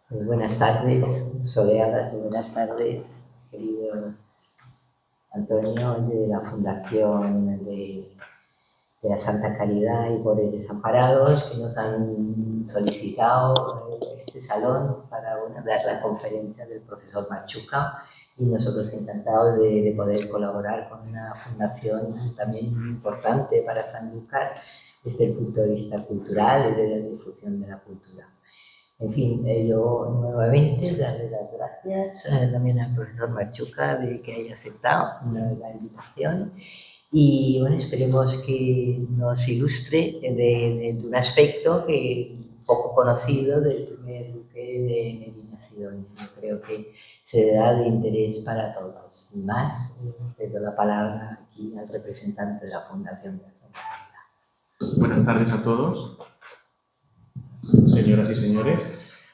Buenas tardes, soleadas y buenas tardes, querido Antonio, de la Fundación de la Santa Caridad y Pobres Desamparados, que nos han solicitado este salón para dar la conferencia del profesor Machuca, y nosotros encantados de poder colaborar con una fundación también importante para Sanlúcar desde el punto de vista cultural y de la difusión de la cultura. En fin, yo nuevamente darle las gracias también al profesor Machuca de que haya aceptado la invitación, y bueno, esperemos que nos ilustre de un aspecto que poco conocido del primer duque de Medina Sidonia. Yo creo que será de interés para todos. Y más, le doy la palabra aquí al representante de la Fundación de la Santa Caridad. Buenas tardes a todos, señoras y señores.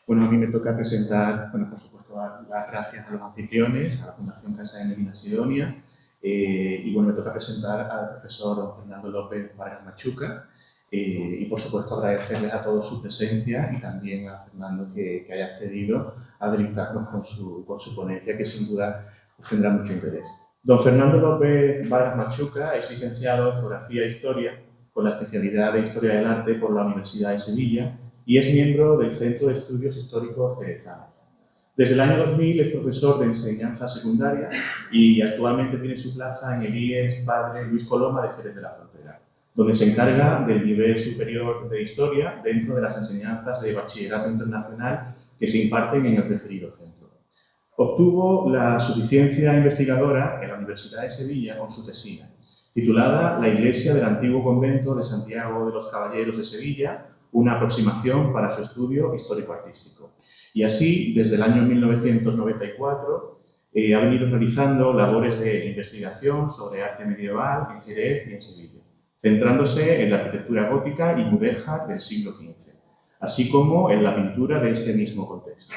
Bueno, a mí me toca presentar, por supuesto, las gracias a los anfitriones, a la Fundación Casa de Medina Sidonia, y bueno, me toca presentar al profesor don Fernando López Vargas Machuca, y por supuesto agradecerles a todos su presencia y también a Fernando que haya accedido a deleitarnos con su ponencia, que sin duda tendrá mucho interés. Don Fernando López Vargas Machuca es licenciado en Geografía e Historia con la especialidad de Historia del Arte por la Universidad de Sevilla y es miembro del Centro de Estudios Históricos Jerezano. Desde el año 2000 es profesor de enseñanza secundaria y actualmente tiene su plaza en el IES Padre Luis Coloma de Jerez de la Frontera, donde se encarga del nivel superior de Historia dentro de las enseñanzas de Bachillerato Internacional que se imparten en el referido centro. Obtuvo la suficiencia investigadora en la Universidad de Sevilla con su tesina, titulada La Iglesia del Antiguo Convento de Santiago de los Caballeros de Sevilla, una aproximación para su estudio histórico-artístico. Y así, desde el año 1994, ha venido realizando labores de investigación sobre arte medieval en Jerez y en Sevilla, centrándose en la arquitectura gótica y mudéjar del siglo XV, así como en la pintura de ese mismo contexto.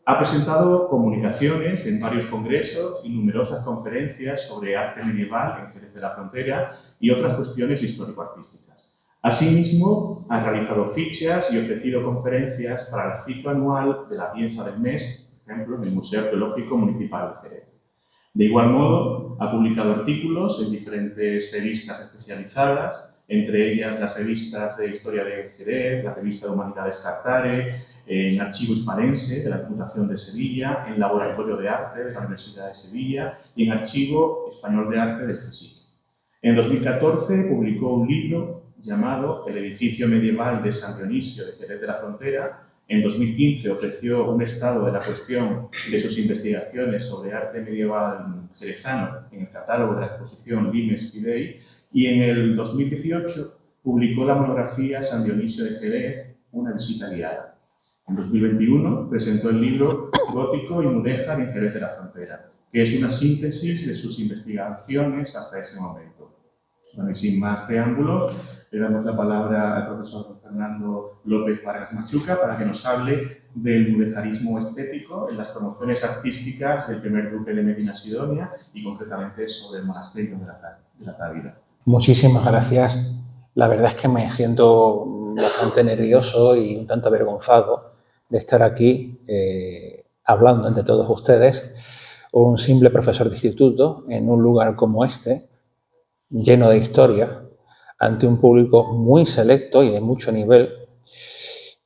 Ha presentado comunicaciones en varios congresos y numerosas conferencias sobre arte medieval en Jerez de la Frontera y otras cuestiones histórico-artísticas. Asimismo, ha realizado fichas y ofrecido conferencias para el ciclo anual de la pieza del mes, por ejemplo, en el Museo Arqueológico Municipal de Jerez. De igual modo, ha publicado artículos en diferentes revistas especializadas, entre ellas las revistas de Historia de Jerez, la revista de Humanidades Cartare, en Archivo Hispalense de la Diputación de Sevilla, en Laboratorio de Arte de la Universidad de Sevilla y en Archivo Español de Arte del CSIC. En 2014 publicó un libro llamado El edificio medieval de San Dionisio de Jerez de la Frontera. En 2015 ofreció un estado de la cuestión de sus investigaciones sobre arte medieval jerezano en el catálogo de la exposición Limes Fidei, y en el 2018 publicó la monografía San Dionisio de Jerez, una visita guiada. En 2021 presentó el libro Gótico y Mudéjar en Jerez de la Frontera, que es una síntesis de sus investigaciones hasta ese momento. Bueno, y sin más preámbulos, le damos la palabra al profesor Fernando López Vargas Machuca para que nos hable del mudéjarismo estético en las promociones artísticas del primer duque de Medina Sidonia y concretamente sobre el monasterio de la Távira. Muchísimas gracias. La verdad es que me siento bastante nervioso y un tanto avergonzado de estar aquí hablando ante todos ustedes, un simple profesor de instituto en un lugar como este, lleno de historia, ante un público muy selecto y de mucho nivel,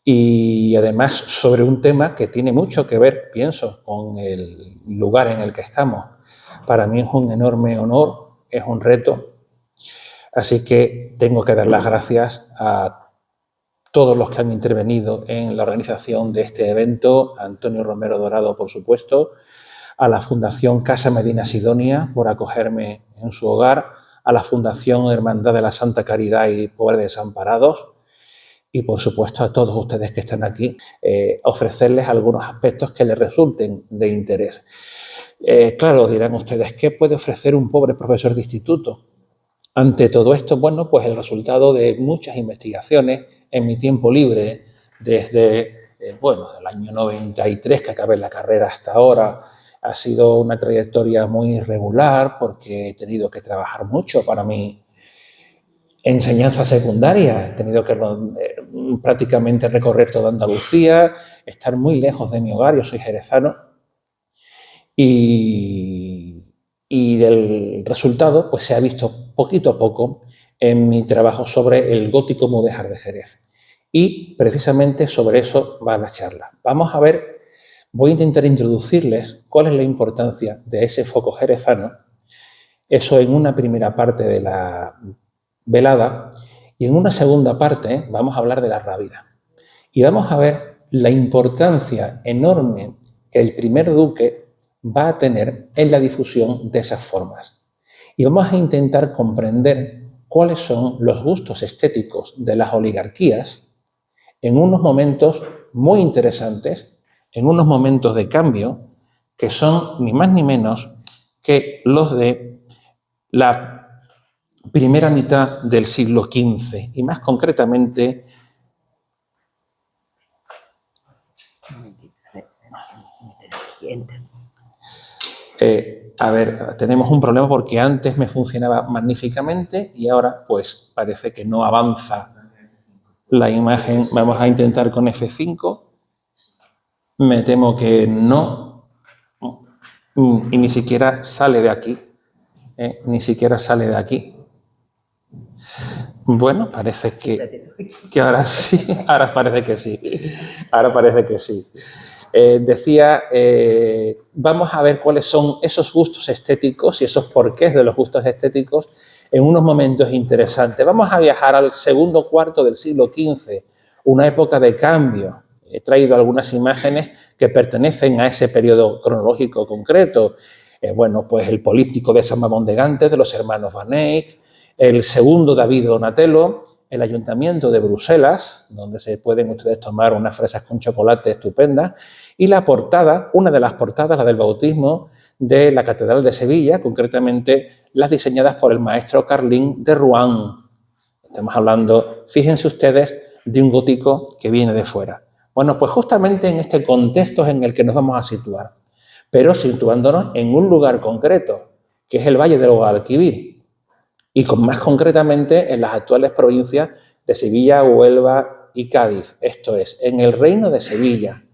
y además sobre un tema que tiene mucho que ver, pienso, con el lugar en el que estamos. Para mí es un enorme honor, es un reto, así que tengo que dar las gracias a todos los que han intervenido en la organización de este evento, a Antonio Romero Dorado, por supuesto, a la Fundación Casa Medina Sidonia por acogerme en su hogar, a la Fundación Hermandad de la Santa Caridad y Pobres Desamparados, y por supuesto a todos ustedes que están aquí, ofrecerles algunos aspectos que les resulten de interés. Claro, dirán ustedes, ¿qué puede ofrecer un pobre profesor de instituto? Ante todo esto, bueno, pues el resultado de muchas investigaciones en mi tiempo libre, desde, el año 93 que acabé la carrera hasta ahora. Ha sido una trayectoria muy irregular porque he tenido que trabajar mucho para mí enseñanza secundaria. He tenido que prácticamente recorrer toda Andalucía, estar muy lejos de mi hogar, yo soy jerezano, y el resultado pues se ha visto poquito a poco en mi trabajo sobre el gótico mudéjar de Jerez. Y precisamente sobre eso va la charla. Vamos a ver, voy a intentar introducirles cuál es la importancia de ese foco jerezano, eso en una primera parte de la velada, y en una segunda parte vamos a hablar de la Rábida. Y vamos a ver la importancia enorme que el primer duque va a tener en la difusión de esas formas. Y vamos a intentar comprender cuáles son los gustos estéticos de las oligarquías en unos momentos muy interesantes, en unos momentos de cambio, que son ni más ni menos que los de la primera mitad del siglo XV, y más concretamente a ver, tenemos un problema porque antes me funcionaba magníficamente y ahora pues parece que no avanza la imagen. Vamos a intentar con F5. Me temo que no. Y ni siquiera sale de aquí. Ni siquiera sale de aquí. Bueno, parece que ahora sí. Ahora parece que sí. Ahora parece que sí. Decía, vamos a ver cuáles son esos gustos estéticos y esos porqués de los gustos estéticos en unos momentos interesantes. Vamos a viajar al segundo cuarto del siglo XV, una época de cambio. He traído algunas imágenes que pertenecen a ese periodo cronológico concreto. Bueno, pues el políptico de San Mamón de Gantes, de los hermanos Van Eyck, el segundo David Donatello, el Ayuntamiento de Bruselas, donde se pueden ustedes tomar unas fresas con chocolate estupendas, y la portada, una de las portadas, la del bautismo de la Catedral de Sevilla, concretamente las diseñadas por el maestro Carlin de Rouen. Estamos hablando, fíjense ustedes, de un gótico que viene de fuera. Bueno, pues justamente en este contexto es en el que nos vamos a situar, pero situándonos en un lugar concreto, que es el Valle del Guadalquivir, y más concretamente en las actuales provincias de Sevilla, Huelva y Cádiz, esto es, en el Reino de Sevilla.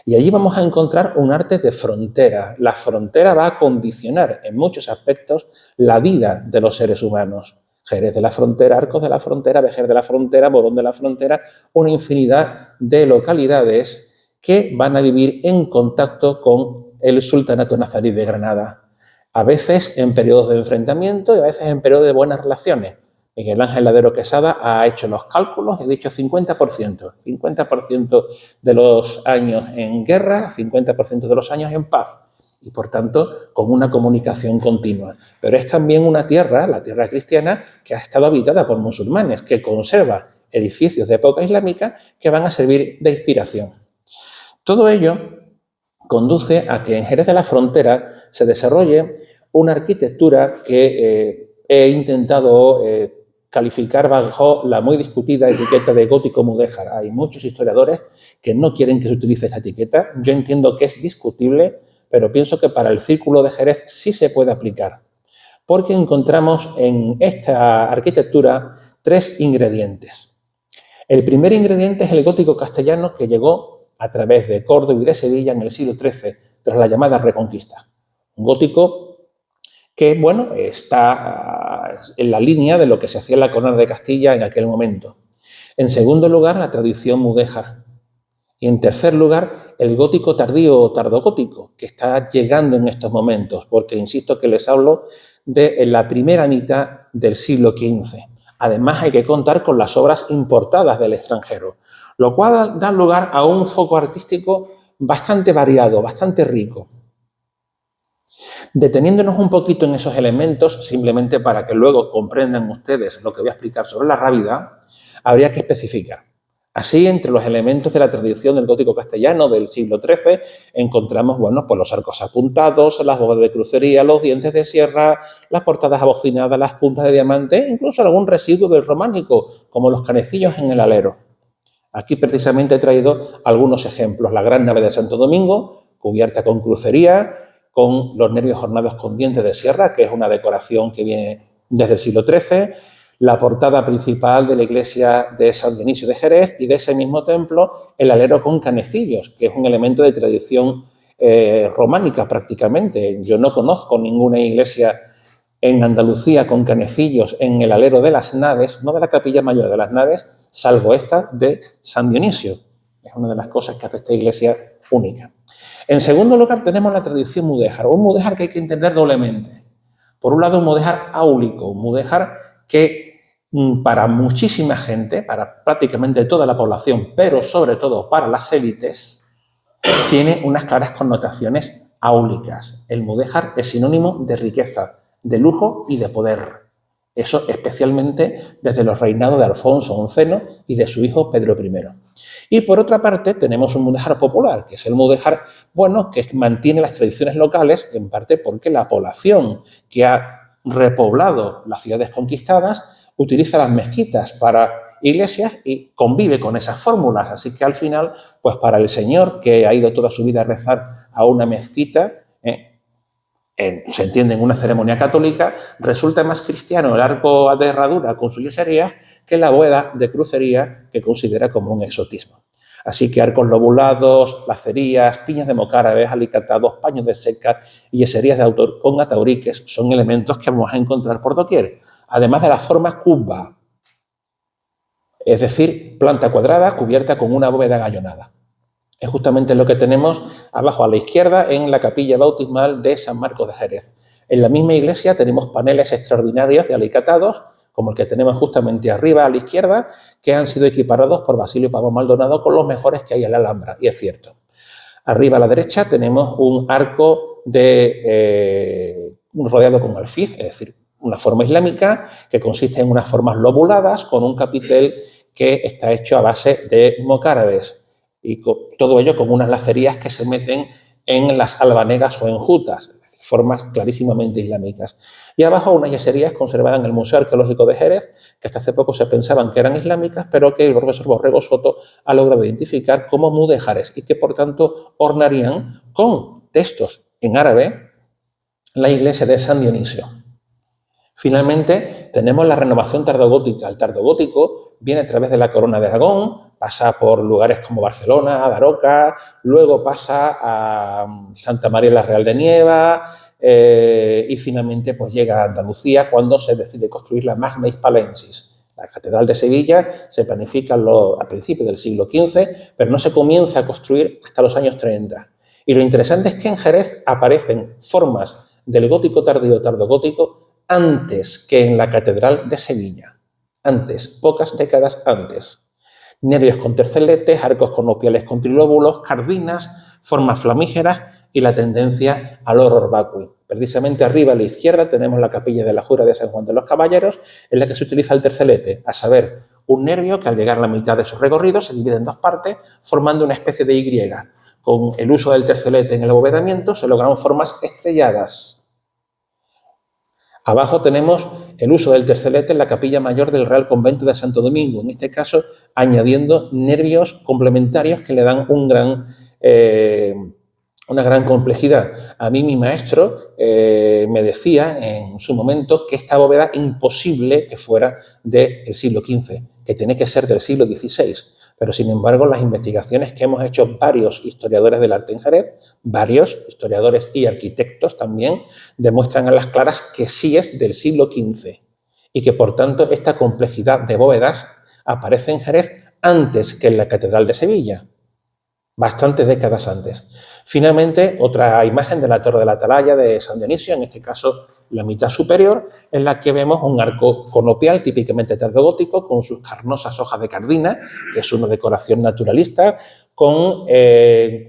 Y allí vamos a encontrar un arte de frontera. La frontera va a condicionar en muchos aspectos la vida de los seres humanos. Jerez de la Frontera, Arcos de la Frontera, Vejer de la Frontera, Morón de la Frontera, una infinidad de localidades que van a vivir en contacto con el Sultanato Nazarí de Granada. A veces en periodos de enfrentamiento y a veces en periodos de buenas relaciones. Miguel Ángel Ladero Quesada ha hecho los cálculos y ha dicho 50%. 50% de los años en guerra, 50% de los años en paz. Y por tanto, con una comunicación continua. Pero es también una tierra, la tierra cristiana, que ha estado habitada por musulmanes, que conserva edificios de época islámica que van a servir de inspiración. Todo ello conduce a que en Jerez de la Frontera se desarrolle una arquitectura que he intentado calificar bajo la muy discutida etiqueta de gótico mudéjar. Hay muchos historiadores que no quieren que se utilice esta etiqueta. Yo entiendo que es discutible, pero pienso que para el Círculo de Jerez sí se puede aplicar, porque encontramos en esta arquitectura tres ingredientes. El primer ingrediente es el gótico castellano, que llegó a través de Córdoba y de Sevilla en el siglo XIII, tras la llamada Reconquista. Un gótico que, bueno, está en la línea de lo que se hacía en la corona de Castilla en aquel momento. En segundo lugar, la tradición mudéjar. Y en tercer lugar, el gótico tardío o tardogótico, que está llegando en estos momentos, porque insisto que les hablo de la primera mitad del siglo XV. Además, hay que contar con las obras importadas del extranjero, lo cual da lugar a un foco artístico bastante variado, bastante rico. Deteniéndonos un poquito en esos elementos, simplemente para que luego comprendan ustedes lo que voy a explicar sobre la Rábida, habría que especificar. Así, entre los elementos de la tradición del gótico castellano del siglo XIII, encontramos, bueno, pues los arcos apuntados, las bóvedas de crucería, los dientes de sierra, las portadas abocinadas, las puntas de diamante, incluso algún residuo del románico, como los canecillos en el alero. Aquí precisamente he traído algunos ejemplos. La gran nave de Santo Domingo, cubierta con crucería, con los nervios ornados con dientes de sierra, que es una decoración que viene desde el siglo XIII. la portada principal de la iglesia de San Dionisio de Jerez y de ese mismo templo el alero con canecillos, que es un elemento de tradición románica prácticamente. Yo no conozco ninguna iglesia en Andalucía con canecillos en el alero de las naves, no de la capilla mayor, de las naves, salvo esta de San Dionisio. Es una de las cosas que hace esta iglesia única. En segundo lugar, tenemos la tradición mudéjar, un mudéjar que hay que entender doblemente. Por un lado, un mudéjar áulico, un mudéjar que para muchísima gente, para prácticamente toda la población, pero sobre todo para las élites, tiene unas claras connotaciones áulicas. El mudéjar es sinónimo de riqueza, de lujo y de poder. Eso especialmente desde los reinados de Alfonso XI y de su hijo Pedro I. Y por otra parte tenemos un mudéjar popular, que es el mudéjar, bueno, que mantiene las tradiciones locales, en parte porque la población que ha repoblado las ciudades conquistadas utiliza las mezquitas para iglesias y convive con esas fórmulas. Así que al final, pues para el señor que ha ido toda su vida a rezar a una mezquita, se entiende en una ceremonia católica, resulta más cristiano el arco de herradura con su yesería que la bóveda de crucería que considera como un exotismo. Así que arcos lobulados, lacerías, piñas de mocárabes, alicatados, paños de seca y yeserías de autor con atauriques son elementos que vamos a encontrar por doquier, además de la forma cuba, es decir, planta cuadrada cubierta con una bóveda gallonada. Es justamente lo que tenemos abajo a la izquierda en la capilla bautismal de San Marcos de Jerez. En la misma iglesia tenemos paneles extraordinarios de alicatados, como el que tenemos justamente arriba a la izquierda, que han sido equiparados por Basilio Pavón Maldonado con los mejores que hay en la Alhambra, y es cierto. Arriba a la derecha tenemos un arco rodeado con alfiz, es decir, una forma islámica que consiste en unas formas lobuladas con un capitel que está hecho a base de mocárabes. Y todo ello con unas lacerías que se meten en las albanegas o enjutas, es decir, formas clarísimamente islámicas. Y abajo unas yeserías conservadas en el Museo Arqueológico de Jerez, que hasta hace poco se pensaban que eran islámicas, pero que el profesor Borrego Soto ha logrado identificar como mudéjares y que por tanto ornarían con textos en árabe la iglesia de San Dionisio. Finalmente, tenemos la renovación tardogótica. El tardogótico viene a través de la Corona de Aragón, pasa por lugares como Barcelona, Daroca, luego pasa a Santa María la Real de Nieva y finalmente pues llega a Andalucía cuando se decide construir la Magna Hispalensis. La Catedral de Sevilla se planifica a principios del siglo XV, pero no se comienza a construir hasta los años 30. Y lo interesante es que en Jerez aparecen formas del gótico tardío tardogótico antes que en la Catedral de Sevilla. Antes, pocas décadas antes. Nervios con terceletes, arcos conopiales con trilóbulos, cardinas, formas flamígeras y la tendencia al horror vacui. Precisamente arriba a la izquierda tenemos la capilla de la Jura de San Juan de los Caballeros, en la que se utiliza el tercelete, a saber, un nervio que al llegar a la mitad de su recorrido se divide en dos partes, formando una especie de Y. Con el uso del tercelete en el abovedamiento se lograron formas estrelladas. Abajo tenemos el uso del tercelete en la capilla mayor del Real Convento de Santo Domingo, en este caso añadiendo nervios complementarios que le dan una gran complejidad. A mí mi maestro me decía en su momento que esta bóveda imposible que fuera del siglo XV, que tiene que ser del siglo XVI. Pero, sin embargo, las investigaciones que hemos hecho varios historiadores del arte en Jerez, varios historiadores y arquitectos también, demuestran a las claras que sí es del siglo XV y que, por tanto, esta complejidad de bóvedas aparece en Jerez antes que en la Catedral de Sevilla, bastantes décadas antes. Finalmente, otra imagen de la Torre de la Atalaya de San Dionisio, en este caso la mitad superior, en la que vemos un arco conopial típicamente tardogótico con sus carnosas hojas de cardina, que es una decoración naturalista, con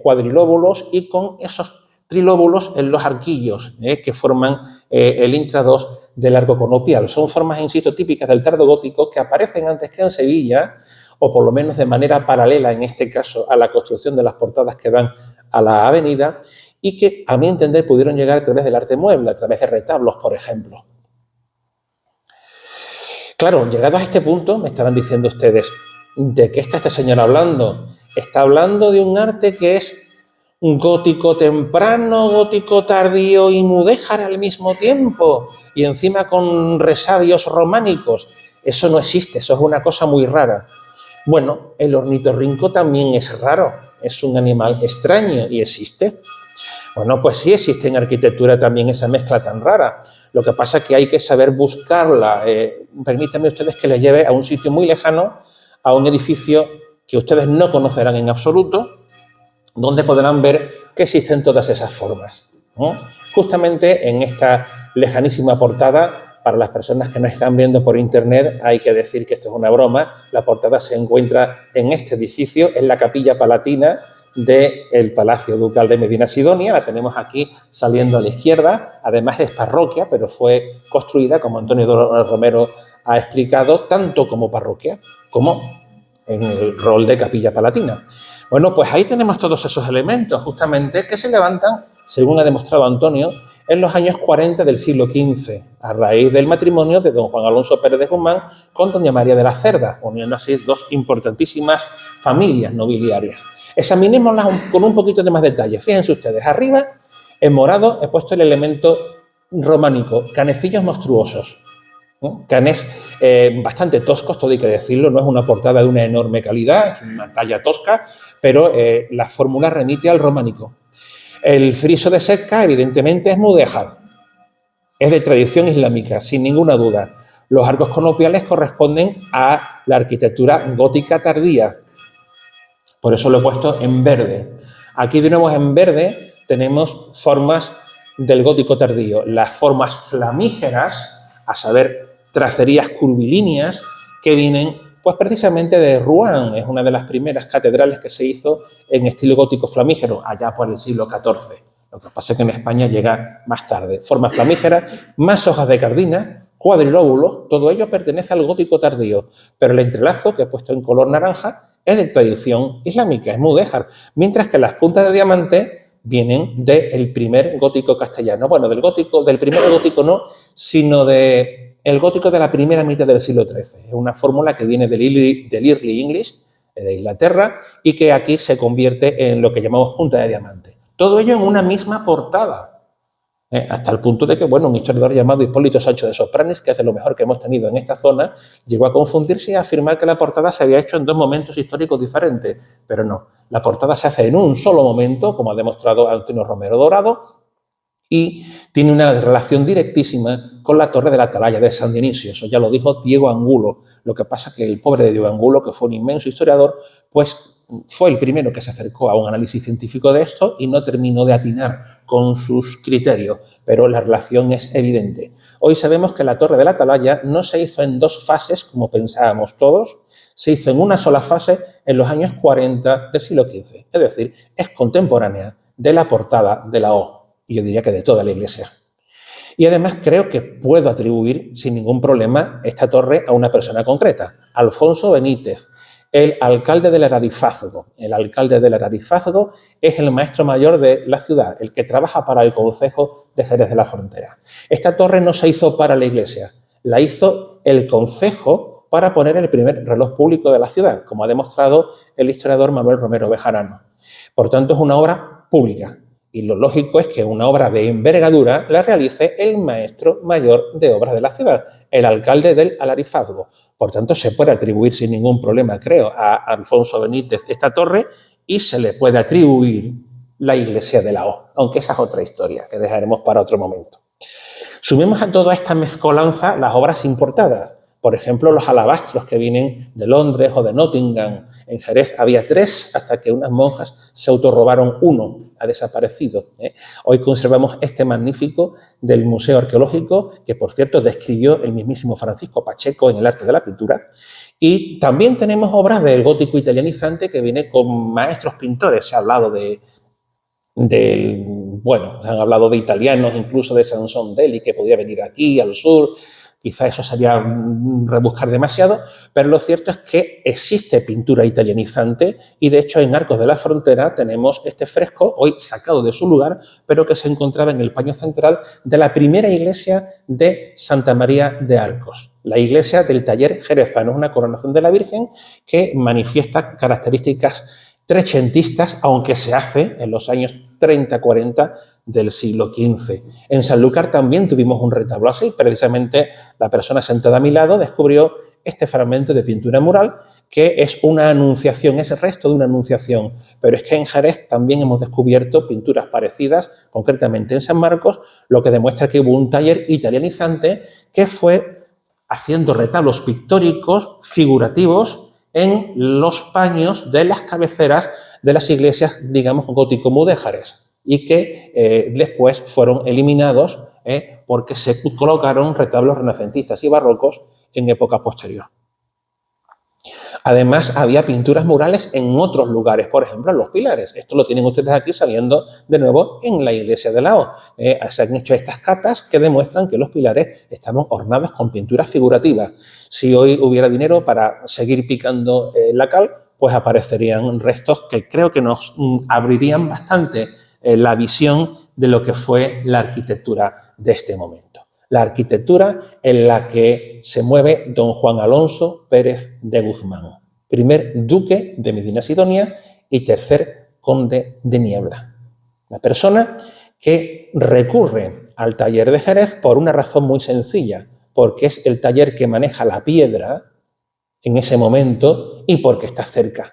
cuadrilóbulos y con esos trilóbulos en los arquillos que forman el intrados del arco conopial. Son formas, insisto, típicas del tardogótico que aparecen antes que en Sevilla, o por lo menos de manera paralela, en este caso, a la construcción de las portadas que dan a la avenida, y que, a mi entender, pudieron llegar a través del arte mueble, a través de retablos, por ejemplo. Claro, llegados a este punto, me estarán diciendo ustedes, ¿de qué está este señor hablando? Está hablando de un arte que es un gótico temprano, gótico tardío y mudéjar al mismo tiempo, y encima con resabios románicos. Eso no existe, eso es una cosa muy rara. Bueno, el ornitorrinco también es raro, es un animal extraño y existe. Bueno, pues sí existe en arquitectura también esa mezcla tan rara. Lo que pasa es que hay que saber buscarla. Permítanme ustedes que les lleve a un sitio muy lejano, a un edificio que ustedes no conocerán en absoluto, donde podrán ver que existen todas esas formas, ¿no? Justamente en esta lejanísima portada, para las personas que nos están viendo por internet, hay que decir que esto es una broma. La portada se encuentra en este edificio, en la Capilla Palatina del Palacio Ducal de Medina Sidonia. La tenemos aquí saliendo a la izquierda. Además es parroquia, pero fue construida, como Antonio Romero ha explicado, tanto como parroquia como en el rol de Capilla Palatina. Bueno, pues ahí tenemos todos esos elementos, justamente, que se levantan, según ha demostrado Antonio, en los años 40 del siglo XV, a raíz del matrimonio de don Juan Alonso Pérez de Guzmán con doña María de la Cerda, uniendo así dos importantísimas familias nobiliarias. Examinémoslas con un poquito de más detalle. Fíjense ustedes, arriba, en morado, he puesto el elemento románico, canecillos monstruosos. Canés bastante toscos, todo hay que decirlo, no es una portada de una enorme calidad, es una talla tosca, pero la fórmula remite al románico. El friso de cerca, evidentemente, es mudéjar, es de tradición islámica, sin ninguna duda. Los arcos conopiales corresponden a la arquitectura gótica tardía, por eso lo he puesto en verde. Aquí de nuevo en verde tenemos formas del gótico tardío, las formas flamígeras, a saber, tracerías curvilíneas que vienen pues precisamente de Rouen. Es una de las primeras catedrales que se hizo en estilo gótico flamígero, allá por el siglo XIV. Lo que pasa es que en España llega más tarde. Formas flamígeras, más hojas de cardina, cuadrilóbulos, todo ello pertenece al gótico tardío, pero el entrelazo que he puesto en color naranja es de tradición islámica, es mudéjar, mientras que las puntas de diamante vienen del primer gótico castellano. Bueno, del primer gótico no, sino del gótico de la primera mitad del siglo XIII. Es una fórmula que viene del Early English, de Inglaterra, y que aquí se convierte en lo que llamamos punta de diamante. Todo ello en una misma portada. Hasta el punto de que, bueno, un historiador llamado Hipólito Sancho de Sopranis, que es de lo mejor que hemos tenido en esta zona, llegó a confundirse y a afirmar que la portada se había hecho en dos momentos históricos diferentes, pero no, la portada se hace en un solo momento, como ha demostrado Antonio Romero Dorado, y tiene una relación directísima con la torre de la Atalaya de San Dionisio. Eso ya lo dijo Diego Angulo. Lo que pasa es que el pobre de Diego Angulo, que fue un inmenso historiador, pues fue el primero que se acercó a un análisis científico de esto y no terminó de atinar con sus criterios, pero la relación es evidente. Hoy sabemos que la torre de la Atalaya no se hizo en dos fases, como pensábamos todos, se hizo en una sola fase en los años 40 del siglo XV. Es decir, es contemporánea de la portada de la O, y yo diría que de toda la iglesia. Y además creo que puedo atribuir sin ningún problema esta torre a una persona concreta, Alfonso Benítez, el alcalde del Ararifazgo. El alcalde del Ararifazgo es el maestro mayor de la ciudad, el que trabaja para el concejo de Jerez de la Frontera. Esta torre no se hizo para la iglesia, la hizo el concejo para poner el primer reloj público de la ciudad, como ha demostrado el historiador Manuel Romero Bejarano. Por tanto, es una obra pública. Y lo lógico es que una obra de envergadura la realice el maestro mayor de obras de la ciudad, el alcalde del Alharifazgo. Por tanto, se puede atribuir sin ningún problema, creo, a Alfonso Benítez esta torre y se le puede atribuir la iglesia de la O, aunque esa es otra historia que dejaremos para otro momento. Sumemos a toda esta mezcolanza las obras importadas. Por ejemplo, los alabastros que vienen de Londres o de Nottingham. En Jerez había 3 hasta que unas monjas se autorrobaron 1, ha desaparecido. Hoy conservamos este magnífico del Museo Arqueológico, que por cierto describió el mismísimo Francisco Pacheco en el arte de la pintura. Y también tenemos obras del gótico italianizante que viene con maestros pintores. Se ha hablado se han hablado de italianos, incluso de Sansón Deli, que podía venir aquí al sur. Quizá eso sería rebuscar demasiado, pero lo cierto es que existe pintura italianizante y de hecho en Arcos de la Frontera tenemos este fresco, hoy sacado de su lugar, pero que se encontraba en el paño central de la primera iglesia de Santa María de Arcos, la iglesia del taller jerezano, una coronación de la Virgen que manifiesta características trecentistas, aunque se hace en los años 30-40 del siglo XV. En Sanlúcar también tuvimos un retablo así, precisamente la persona sentada a mi lado descubrió este fragmento de pintura mural, que es una anunciación, es el resto de una anunciación. Pero es que en Jerez también hemos descubierto pinturas parecidas, concretamente en San Marcos, lo que demuestra que hubo un taller italianizante que fue haciendo retablos pictóricos, figurativos, en los paños de las cabeceras de las iglesias, digamos, gótico-mudéjares, y que después fueron eliminados porque se colocaron retablos renacentistas y barrocos en época posterior. Además, había pinturas murales en otros lugares, por ejemplo, en los pilares. Esto lo tienen ustedes aquí saliendo de nuevo en la iglesia de Laos. Se han hecho estas catas que demuestran que los pilares estaban ornados con pinturas figurativas. Si hoy hubiera dinero para seguir picando la cal, pues aparecerían restos que creo que nos abrirían bastante la visión de lo que fue la arquitectura de este momento. La arquitectura en la que se mueve don Juan Alonso Pérez de Guzmán, primer duque de Medina Sidonia y tercer conde de Niebla. La persona que recurre al taller de Jerez por una razón muy sencilla, porque es el taller que maneja la piedra en ese momento y porque está cerca.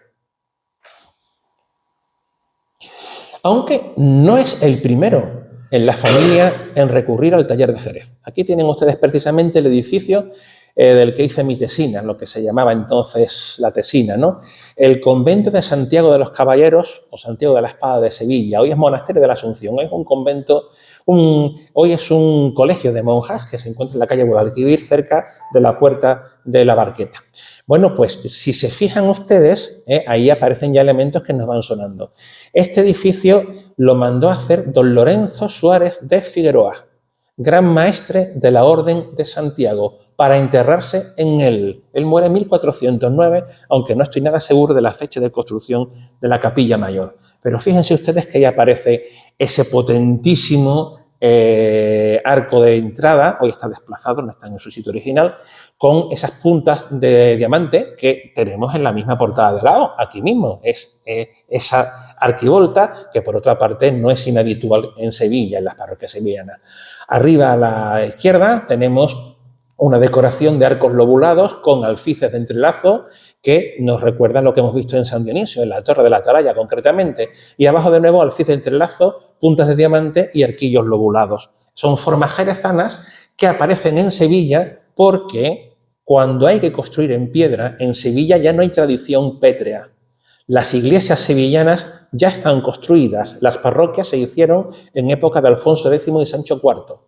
Aunque no es el primero en la familia en recurrir al taller de Jerez. Aquí tienen ustedes precisamente el edificio del que hice mi tesina, lo que se llamaba entonces la tesina, ¿no? El convento de Santiago de los Caballeros o Santiago de la Espada de Sevilla. Hoy es Monasterio de la Asunción, hoy es un convento, hoy es un colegio de monjas que se encuentra en la calle Guadalquivir, cerca de la Puerta de la Barqueta. Bueno, pues si se fijan ustedes, ahí aparecen ya elementos que nos van sonando. Este edificio lo mandó a hacer don Lorenzo Suárez de Figueroa, gran maestre de la Orden de Santiago, para enterrarse en él. Él muere en 1409, aunque no estoy nada seguro de la fecha de construcción de la Capilla Mayor. Pero fíjense ustedes que ahí aparece ese potentísimo arco de entrada, hoy está desplazado, no está en su sitio original, con esas puntas de diamante que tenemos en la misma portada de Laos, aquí mismo. Es esa arquivolta que, por otra parte, no es inhabitual en Sevilla, en las parroquias sevillanas. Arriba a la izquierda tenemos una decoración de arcos lobulados con alfices de entrelazo que nos recuerdan lo que hemos visto en San Dionisio, en la Torre de la Atalaya concretamente. Y abajo de nuevo alfices de entrelazo, puntas de diamante y arquillos lobulados. Son formas jerezanas que aparecen en Sevilla porque cuando hay que construir en piedra, en Sevilla ya no hay tradición pétrea. Las iglesias sevillanas ya están construidas. Las parroquias se hicieron en época de Alfonso X y Sancho IV.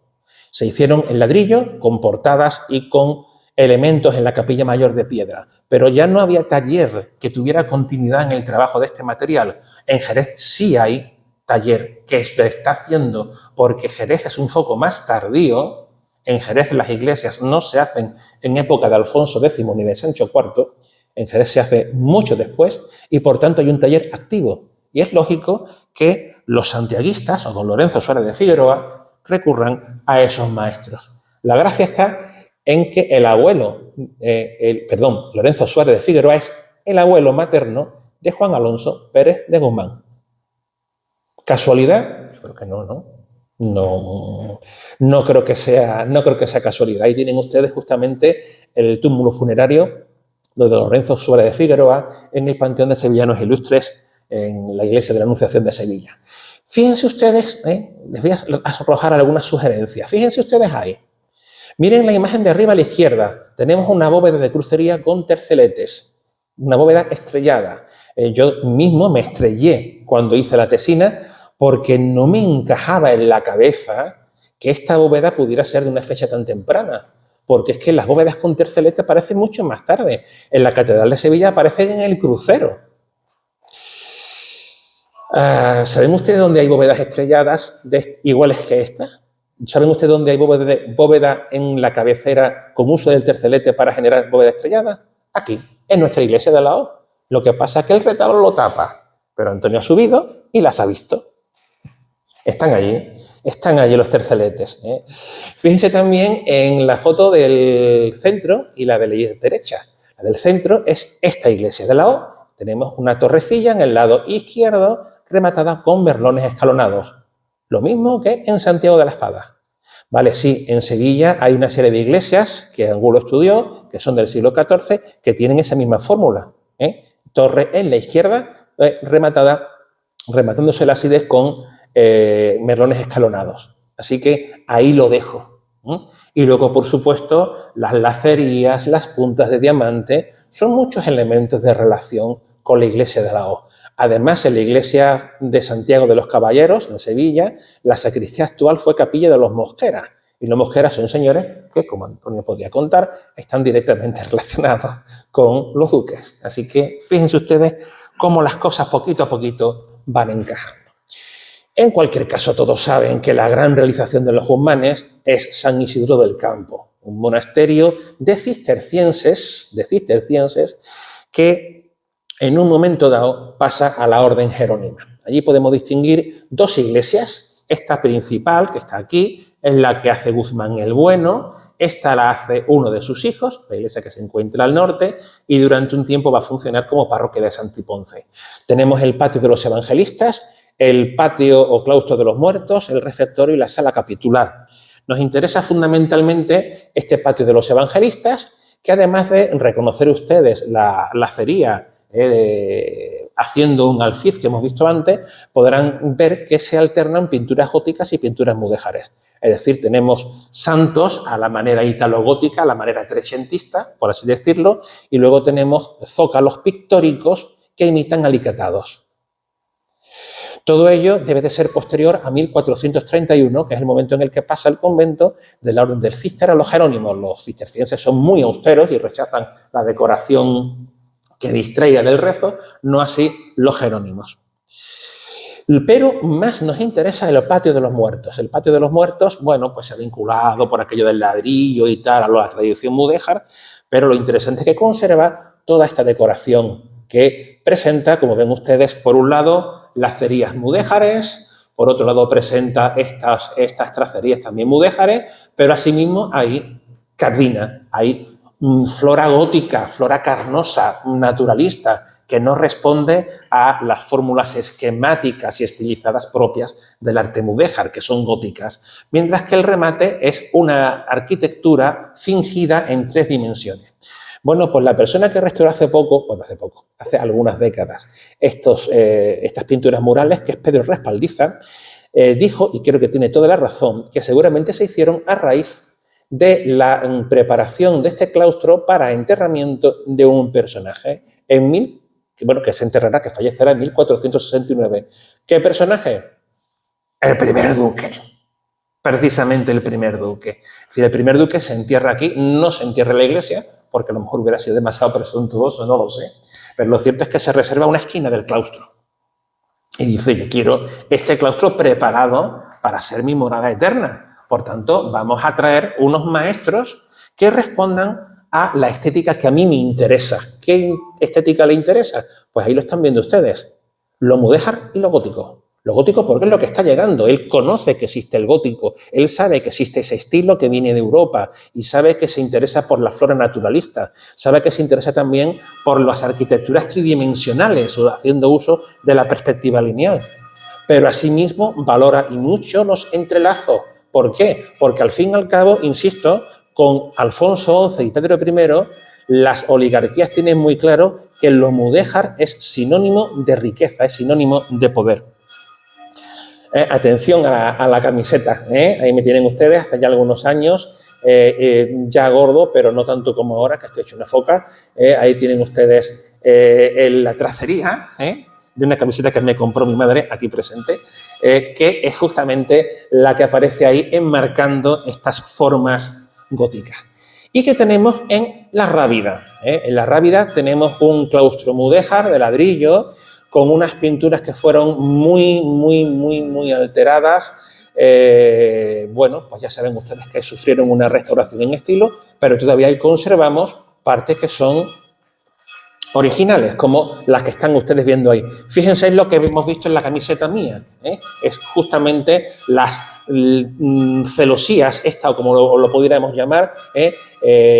Se hicieron en ladrillo, con portadas y con elementos en la capilla mayor de piedra. Pero ya no había taller que tuviera continuidad en el trabajo de este material. En Jerez sí hay taller que se está haciendo porque Jerez es un foco más tardío. En Jerez las iglesias no se hacen en época de Alfonso X ni de Sancho IV. En Jerez se hace mucho después y por tanto hay un taller activo. Y es lógico que los santiaguistas o don Lorenzo Suárez de Figueroa recurran a esos maestros. La gracia está en que el abuelo, Lorenzo Suárez de Figueroa es el abuelo materno de Juan Alonso Pérez de Guzmán. ¿Casualidad? Yo creo que no creo que sea casualidad. Ahí tienen ustedes justamente el túmulo funerario de Lorenzo Suárez de Figueroa en el Panteón de Sevillanos Ilustres en la iglesia de la Anunciación de Sevilla. Fíjense ustedes, les voy a arrojar algunas sugerencias. Fíjense ustedes ahí. Miren la imagen de arriba a la izquierda. Tenemos una bóveda de crucería con terceletes, una bóveda estrellada. Yo mismo me estrellé cuando hice la tesina porque no me encajaba en la cabeza que esta bóveda pudiera ser de una fecha tan temprana. Porque es que las bóvedas con tercelete aparecen mucho más tarde. En la Catedral de Sevilla aparecen en el crucero. ¿Saben ustedes dónde hay bóvedas estrelladas iguales que esta? ¿Saben ustedes dónde hay bóveda en la cabecera con uso del tercelete para generar bóveda estrellada? Aquí, en nuestra iglesia de Laos. Lo que pasa es que el retablo lo tapa, pero Antonio ha subido y las ha visto. Están allí los terceletes. Fíjense también en la foto del centro y la de la derecha. La del centro es esta iglesia de Laos. Tenemos una torrecilla en el lado izquierdo rematada con merlones escalonados. Lo mismo que en Santiago de la Espada. Vale, sí, en Sevilla hay una serie de iglesias que Angulo estudió, que son del siglo XIV, que tienen esa misma fórmula. Torre en la izquierda, rematándose el ábside con merlones escalonados. Así que ahí lo dejo. Y luego, por supuesto, las lacerías, las puntas de diamante, son muchos elementos de relación con la iglesia de Alao. Además, en la iglesia de Santiago de los Caballeros, en Sevilla, la sacristía actual fue capilla de los Mosquera. Y los Mosquera son señores que, como Antonio podía contar, están directamente relacionados con los duques. Así que fíjense ustedes cómo las cosas poquito a poquito van encajando. En cualquier caso, todos saben que la gran realización de los Guzmanes es San Isidro del Campo, un monasterio de cistercienses que en un momento dado pasa a la orden jerónima. Allí podemos distinguir dos iglesias. Esta principal, que está aquí, es la que hace Guzmán el Bueno. Esta la hace uno de sus hijos, la iglesia que se encuentra al norte, y durante un tiempo va a funcionar como parroquia de Santiponce. Tenemos el patio de los evangelistas, el patio o claustro de los muertos, el refectorio y la sala capitular. Nos interesa fundamentalmente este patio de los evangelistas, que además de reconocer ustedes la lacería haciendo un alfiz que hemos visto antes, podrán ver que se alternan pinturas góticas y pinturas mudéjares. Es decir, tenemos santos a la manera italogótica, a la manera trecentista, por así decirlo, y luego tenemos zócalos pictóricos que imitan alicatados. Todo ello debe de ser posterior a 1431, que es el momento en el que pasa el convento de la orden del Císter a los jerónimos. Los cistercienses son muy austeros y rechazan la decoración que distraiga del rezo, no así los jerónimos. Pero más nos interesa el patio de los muertos. El patio de los muertos, bueno, pues se ha vinculado por aquello del ladrillo y tal a la tradición mudéjar, pero lo interesante es que conserva toda esta decoración que presenta, como ven ustedes, por un lado, lacerías mudéjares, por otro lado presenta estas tracerías también mudéjares, pero asimismo hay cardina, hay flora gótica, flora carnosa, naturalista, que no responde a las fórmulas esquemáticas y estilizadas propias del arte mudéjar, que son góticas, mientras que el remate es una arquitectura fingida en 3 dimensiones. Bueno, pues la persona que restauró hace algunas décadas, estas pinturas murales, que es Pedro Respaldiza, dijo, y creo que tiene toda la razón, que seguramente se hicieron a raíz de la preparación de este claustro para enterramiento de un personaje que se enterrará, que fallecerá en 1469. ¿Qué personaje? El primer duque. Precisamente el primer duque. Es decir, el primer duque se entierra aquí, no se entierra en la iglesia, porque a lo mejor hubiera sido demasiado presuntuoso, no lo sé. Pero lo cierto es que se reserva una esquina del claustro. Y dice, yo quiero este claustro preparado para ser mi morada eterna. Por tanto, vamos a traer unos maestros que respondan a la estética que a mí me interesa. ¿Qué estética le interesa? Pues ahí lo están viendo ustedes. Lo mudéjar y lo gótico. Lo gótico porque es lo que está llegando. Él conoce que existe el gótico. Él sabe que existe ese estilo que viene de Europa y sabe que se interesa por la flora naturalista. Sabe que se interesa también por las arquitecturas tridimensionales o haciendo uso de la perspectiva lineal. Pero asimismo valora y mucho los entrelazos. ¿Por qué? Porque al fin y al cabo, insisto, con Alfonso XI y Pedro I, las oligarquías tienen muy claro que lo mudéjar es sinónimo de riqueza, es sinónimo de poder. Atención a la camiseta, ahí me tienen ustedes hace ya algunos años, ya gordo, pero no tanto como ahora, que estoy hecho una foca. Ahí tienen ustedes la tracería, de una camiseta que me compró mi madre, aquí presente, que es justamente la que aparece ahí enmarcando estas formas góticas. Y que tenemos en la Rábida. En la Rábida tenemos un claustro mudéjar de ladrillo con unas pinturas que fueron muy alteradas. Bueno, pues ya saben ustedes que sufrieron una restauración en estilo, pero todavía ahí conservamos partes que son originales, como las que están ustedes viendo ahí. Fíjense en lo que hemos visto en la camiseta mía, es justamente las celosías, o como lo pudiéramos llamar,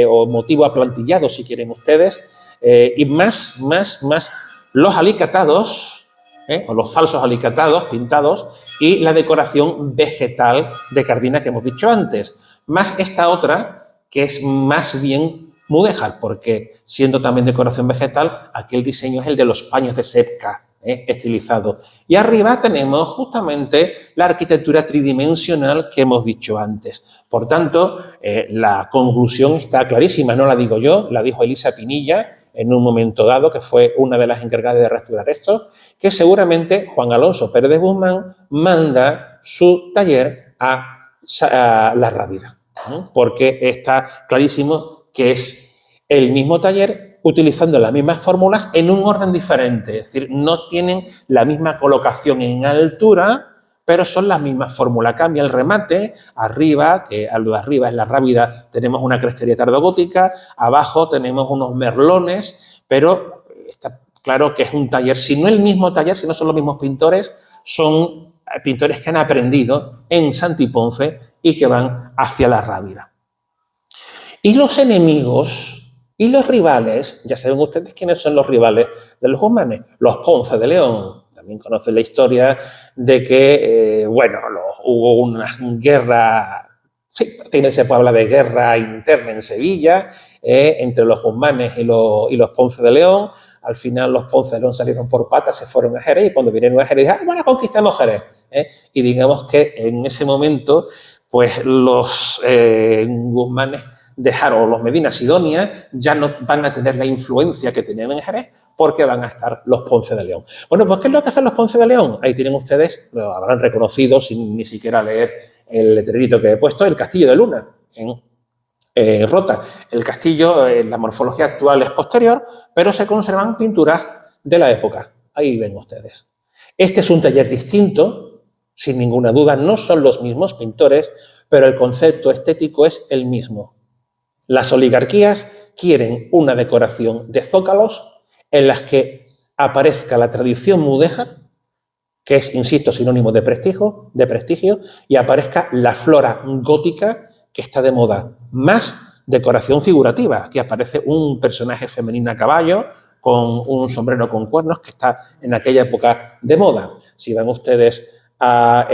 o motivo aplantillado, si quieren ustedes, y más los alicatados o los falsos alicatados, pintados, y la decoración vegetal de Cardina que hemos dicho antes, más esta otra que es más bien mudéjar, porque siendo también decoración vegetal, aquí el diseño es el de los paños de Sepka, estilizado. Y arriba tenemos justamente la arquitectura tridimensional que hemos dicho antes. Por tanto, la conclusión está clarísima, no la digo yo, la dijo Elisa Pinilla en un momento dado, que fue una de las encargadas de restaurar esto, que seguramente Juan Alonso Pérez de Guzmán manda su taller a La Rábida, porque está clarísimo que es el mismo taller utilizando las mismas fórmulas en un orden diferente, es decir, no tienen la misma colocación en altura, pero son las mismas fórmulas. Cambia el remate, arriba, que a lo de arriba es La Rábida, tenemos una crestería tardogótica, abajo tenemos unos merlones, pero está claro que es un taller, si no el mismo taller, si no son los mismos pintores, son pintores que han aprendido en Santi Ponce y que van hacia La Rábida. Y los enemigos y los rivales, ya saben ustedes quiénes son los rivales de los Guzmanes, los Ponce de León. También conocen la historia de que, hubo una guerra, sí, se puede hablar de guerra interna en Sevilla, entre los Guzmanes y los Ponce de León. Al final los Ponce de León salieron por patas, se fueron a Jerez, y cuando vinieron a Jerez, bueno, conquistamos Jerez. Y digamos que en ese momento, pues los Guzmanes dejaron, o los Medina Sidonia, ya no van a tener la influencia que tenían en Jerez, porque van a estar los Ponce de León. Bueno, pues ¿qué es lo que hacen los Ponce de León? Ahí tienen ustedes, lo habrán reconocido sin ni siquiera leer el letrerito que he puesto, el Castillo de Luna, en Rota. El castillo, la morfología actual es posterior, pero se conservan pinturas de la época. Ahí ven ustedes. Este es un taller distinto, sin ninguna duda, no son los mismos pintores, pero el concepto estético es el mismo. Las oligarquías quieren una decoración de zócalos en las que aparezca la tradición mudéjar, que es, insisto, sinónimo de prestigio, y aparezca la flora gótica que está de moda, más decoración figurativa. Aquí aparece un personaje femenino a caballo con un sombrero con cuernos que está en aquella época de moda. Si van ustedes a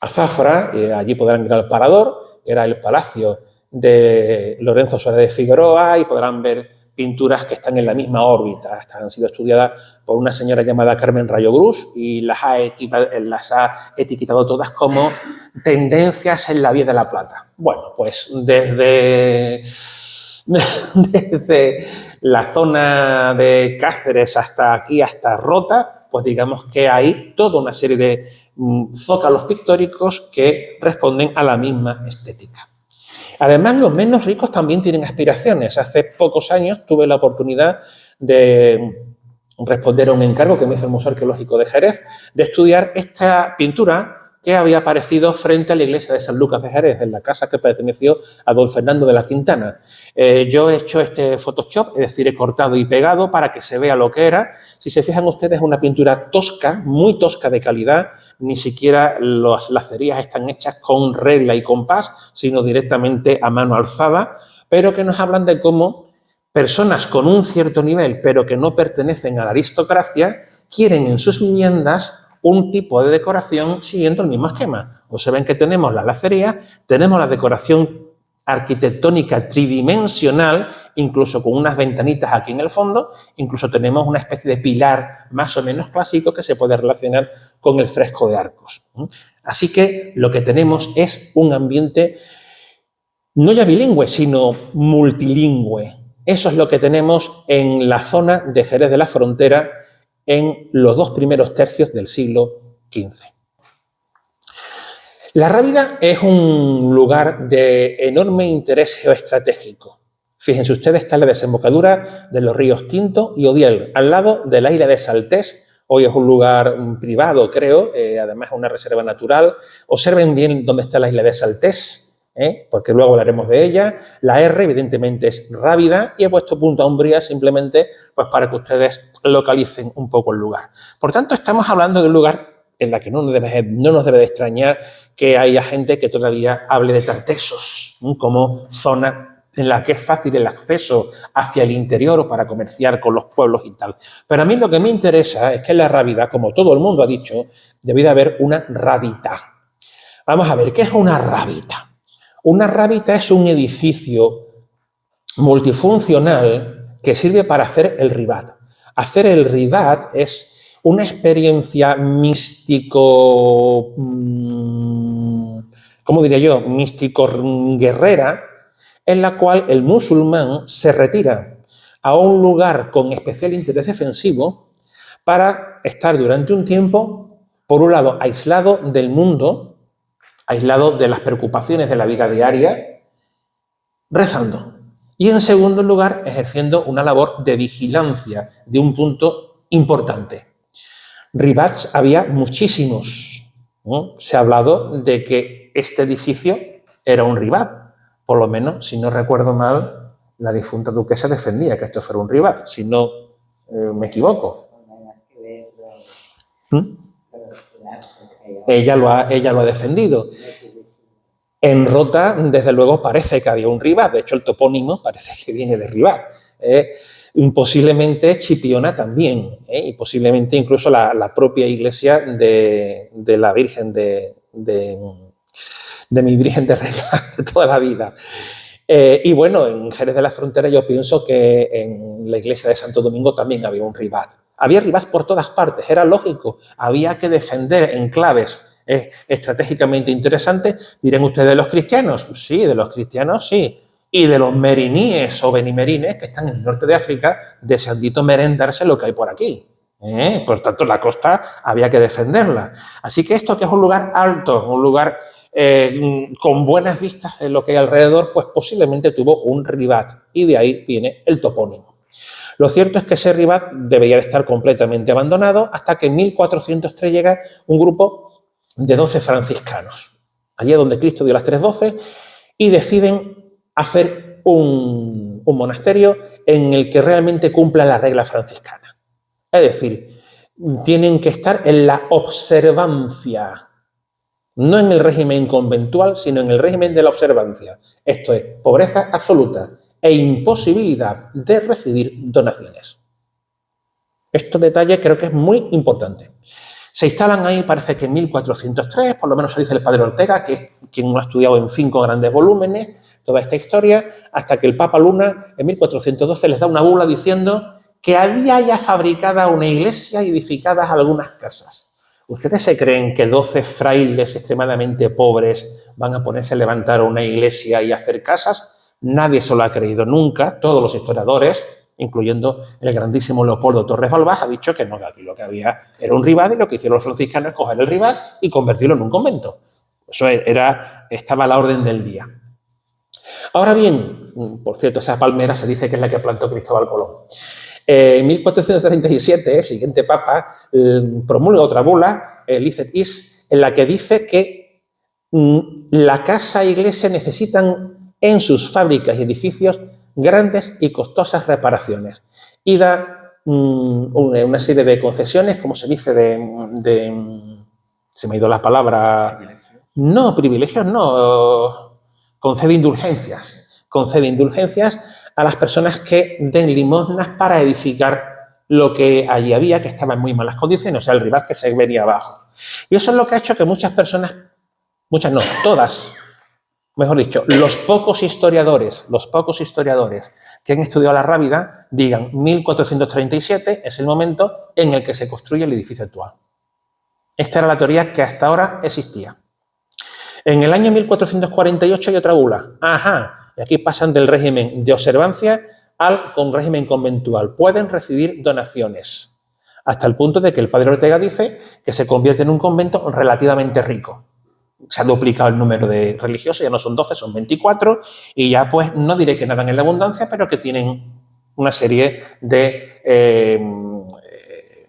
Zafra, allí podrán ir al Parador, que era el palacio de Lorenzo Suárez de Figueroa, y podrán ver pinturas que están en la misma órbita. Estas han sido estudiadas por una señora llamada Carmen Rayo Grus y las ha etiquetado todas como tendencias en la Vía de la Plata. Bueno, pues desde la zona de Cáceres hasta aquí, hasta Rota, pues digamos que hay toda una serie de zócalos pictóricos que responden a la misma estética. Además, los menos ricos también tienen aspiraciones. Hace pocos años tuve la oportunidad de responder a un encargo que me hizo el Museo Arqueológico de Jerez de estudiar esta pintura que había aparecido frente a la iglesia de San Lucas de Jerez, en la casa que perteneció a don Fernando de la Quintana. Yo he hecho este Photoshop, es decir, he cortado y pegado para que se vea lo que era. Si se fijan ustedes, es una pintura tosca, muy tosca de calidad, ni siquiera las lacerías están hechas con regla y compás, sino directamente a mano alzada, pero que nos hablan de cómo personas con un cierto nivel, pero que no pertenecen a la aristocracia, quieren en sus viviendas un tipo de decoración siguiendo el mismo esquema. Observen que tenemos la lacería, tenemos la decoración arquitectónica tridimensional, incluso con unas ventanitas aquí en el fondo, incluso tenemos una especie de pilar más o menos clásico que se puede relacionar con el fresco de arcos. Así que lo que tenemos es un ambiente no ya bilingüe, sino multilingüe. Eso es lo que tenemos en la zona de Jerez de la Frontera en los 2 primeros tercios del siglo XV. La Rábida es un lugar de enorme interés geoestratégico. Fíjense ustedes, está en la desembocadura de los ríos Tinto y Odiel, al lado de la isla de Saltés. Hoy es un lugar privado, creo, además es una reserva natural. Observen bien dónde está la isla de Saltés, porque luego hablaremos de ella. La R, evidentemente, es Rábida, y he puesto Punta Umbría simplemente pues, para que ustedes localicen un poco el lugar. Por tanto, estamos hablando de un lugar en la que no nos debe de extrañar que haya gente que todavía hable de Tartessos como zona en la que es fácil el acceso hacia el interior o para comerciar con los pueblos y tal. Pero a mí lo que me interesa es que en la Rábida, como todo el mundo ha dicho, debe de haber una rábita. Vamos a ver, ¿qué es una rábita? Una rábita es un edificio multifuncional que sirve para hacer el ribat. Hacer el ribat es una experiencia místico, ¿cómo diría yo? Místico-guerrera, en la cual el musulmán se retira a un lugar con especial interés defensivo para estar durante un tiempo, por un lado, aislado del mundo, aislado de las preocupaciones de la vida diaria, rezando. Y en segundo lugar, ejerciendo una labor de vigilancia de un punto importante. Ribats había muchísimos, ¿no? Se ha hablado de que este edificio era un ribat. Por lo menos, si no recuerdo mal, la difunta duquesa defendía que esto fuera un ribat, si no me equivoco. Ella lo ha defendido. En Rota, desde luego, parece que había un ribat. De hecho, el topónimo parece que viene de ribat. Posiblemente Chipiona también, y posiblemente incluso la propia iglesia de la Virgen de mi Virgen de Regla de toda la vida. Y bueno, en Jerez de la Frontera yo pienso que en la iglesia de Santo Domingo también había un ribat. Había ribats por todas partes, era lógico. Había que defender enclaves estratégicamente interesantes. ¿Dirán ustedes de los cristianos? Sí, de los cristianos sí. Y de los meriníes o benimerines que están en el norte de África, deseandito merendarse lo que hay por aquí. Por tanto, la costa había que defenderla. Así que esto, que es un lugar alto, un lugar con buenas vistas de lo que hay alrededor, pues posiblemente tuvo un ribat, y de ahí viene el topónimo. Lo cierto es que ese ribat debería de estar completamente abandonado hasta que en 1403 llega un grupo de 12 franciscanos, allí donde Cristo dio las 3 voces, y deciden hacer un monasterio en el que realmente cumpla la regla franciscana. Es decir, tienen que estar en la observancia, no en el régimen conventual, sino en el régimen de la observancia. Esto es, pobreza absoluta e imposibilidad de recibir donaciones. Este detalle creo que es muy importante. Se instalan ahí, parece que en 1403, por lo menos se dice el padre Ortega, que es quien lo ha estudiado en 5 grandes volúmenes, toda esta historia, hasta que el Papa Luna en 1412 les da una bula diciendo que había ya fabricada una iglesia y edificadas algunas casas. ¿Ustedes se creen que 12 frailes extremadamente pobres van a ponerse a levantar una iglesia y hacer casas? Nadie se lo ha creído nunca. Todos los historiadores, incluyendo el grandísimo Leopoldo Torres Balbás, ha dicho que no, que aquí lo que había era un ribat, y lo que hicieron los franciscanos es coger el ribat y convertirlo en un convento. Eso estaba a la orden del día. Ahora bien, por cierto, esa palmera se dice que es la que plantó Cristóbal Colón. En 1437, el siguiente papa promulga otra bula, el Licet Is, en la que dice que la casa e iglesia necesitan en sus fábricas y edificios grandes y costosas reparaciones, y da una serie de concesiones, como se dice, se me ha ido la palabra, no, privilegios no, concede indulgencias a las personas que den limosnas para edificar lo que allí había, que estaba en muy malas condiciones, o sea, el ribat que se venía abajo. Y eso es lo que ha hecho que muchas personas, muchas no, todas, mejor dicho, los pocos historiadores que han estudiado la Rábida digan 1437 es el momento en el que se construye el edificio actual. Esta era la teoría que hasta ahora existía. En el año 1448 hay otra bula. Y aquí pasan del régimen de observancia al régimen conventual. Pueden recibir donaciones, hasta el punto de que el padre Ortega dice que se convierte en un convento relativamente rico. Se ha duplicado el número de religiosos, ya no son 12, son 24, y ya pues no diré que nadan en la abundancia, pero que tienen una serie de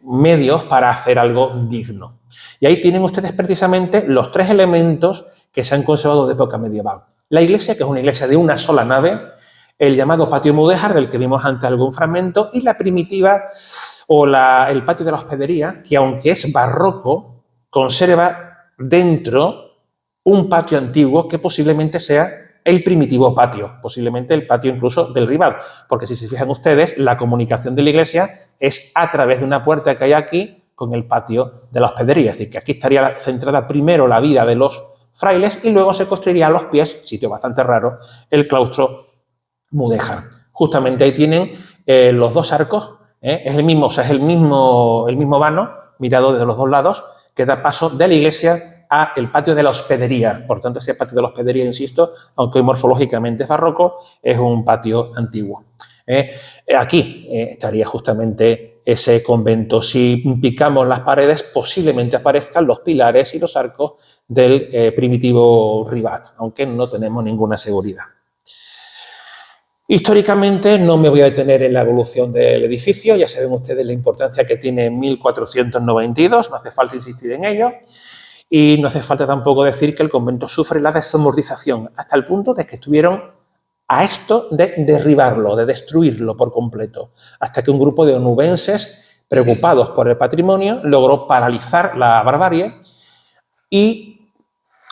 medios para hacer algo digno. Y ahí tienen ustedes precisamente los 3 elementos que se han conservado de época medieval. La iglesia, que es una iglesia de una sola nave, el llamado patio mudéjar, del que vimos antes algún fragmento, y la primitiva o el patio de la hospedería, que aunque es barroco, conserva dentro un patio antiguo que posiblemente sea el primitivo patio, posiblemente el patio incluso del Ribat, porque si se fijan ustedes, la comunicación de la iglesia es a través de una puerta que hay aquí con el patio de la hospedería, es decir, que aquí estaría centrada primero la vida de los frailes y luego se construiría a los pies, sitio bastante raro, el claustro mudéjar. Justamente ahí tienen los dos arcos, es el mismo, o sea, es el mismo vano mirado desde los dos lados que da paso de la iglesia a el patio de la hospedería. Por tanto, ese patio de la hospedería, insisto, aunque morfológicamente es barroco, es un patio antiguo. Aquí estaría justamente ese convento. Si picamos las paredes, posiblemente aparezcan los pilares y los arcos del primitivo Ribat, aunque no tenemos ninguna seguridad. Históricamente no me voy a detener en la evolución del edificio, ya saben ustedes la importancia que tiene en 1492, no hace falta insistir en ello, y no hace falta tampoco decir que el convento sufre la desamortización hasta el punto de que estuvieron a esto de derribarlo, de destruirlo por completo, hasta que un grupo de onubenses preocupados por el patrimonio logró paralizar la barbarie y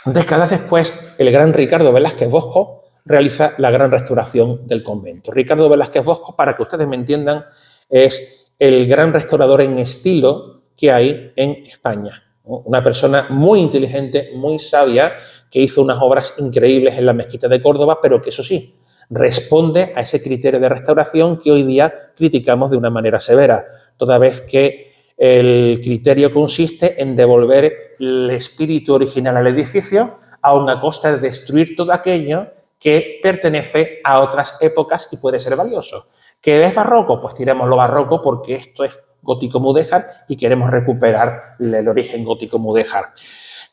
décadas después el gran Ricardo Velázquez Bosco realiza la gran restauración del convento. Ricardo Velázquez Bosco, para que ustedes me entiendan, es el gran restaurador en estilo que hay en España. Una persona muy inteligente, muy sabia, que hizo unas obras increíbles en la mezquita de Córdoba, pero que eso sí, responde a ese criterio de restauración que hoy día criticamos de una manera severa, toda vez que el criterio consiste en devolver el espíritu original al edificio a una costa de destruir todo aquello que pertenece a otras épocas y puede ser valioso. ¿Que es barroco? Pues tiremos lo barroco porque esto es gótico mudéjar y queremos recuperar el origen gótico mudéjar.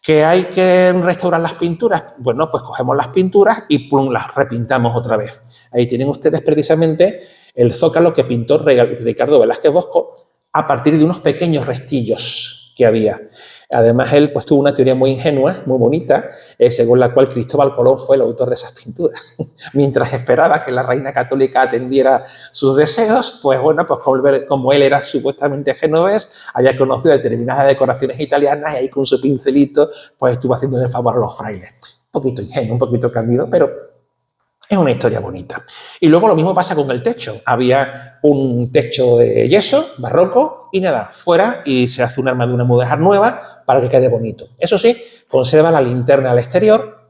¿Que hay que restaurar las pinturas? Bueno, pues cogemos las pinturas y plum, las repintamos otra vez. Ahí tienen ustedes precisamente el zócalo que pintó Ricardo Velázquez Bosco a partir de unos pequeños restillos que había. Además, él pues, tuvo una teoría muy ingenua, muy bonita, según la cual Cristóbal Colón fue el autor de esas pinturas. Mientras esperaba que la reina católica atendiera sus deseos, pues bueno, pues como él era supuestamente genovés, había conocido determinadas decoraciones italianas y ahí con su pincelito pues estuvo haciéndole el favor a los frailes. Un poquito ingenuo, un poquito cambiado, pero es una historia bonita. Y luego lo mismo pasa con el techo. Había un techo de yeso, barroco, y nada, fuera y se hace una armadura mudéjar nueva para que quede bonito. Eso sí, conserva la linterna al exterior,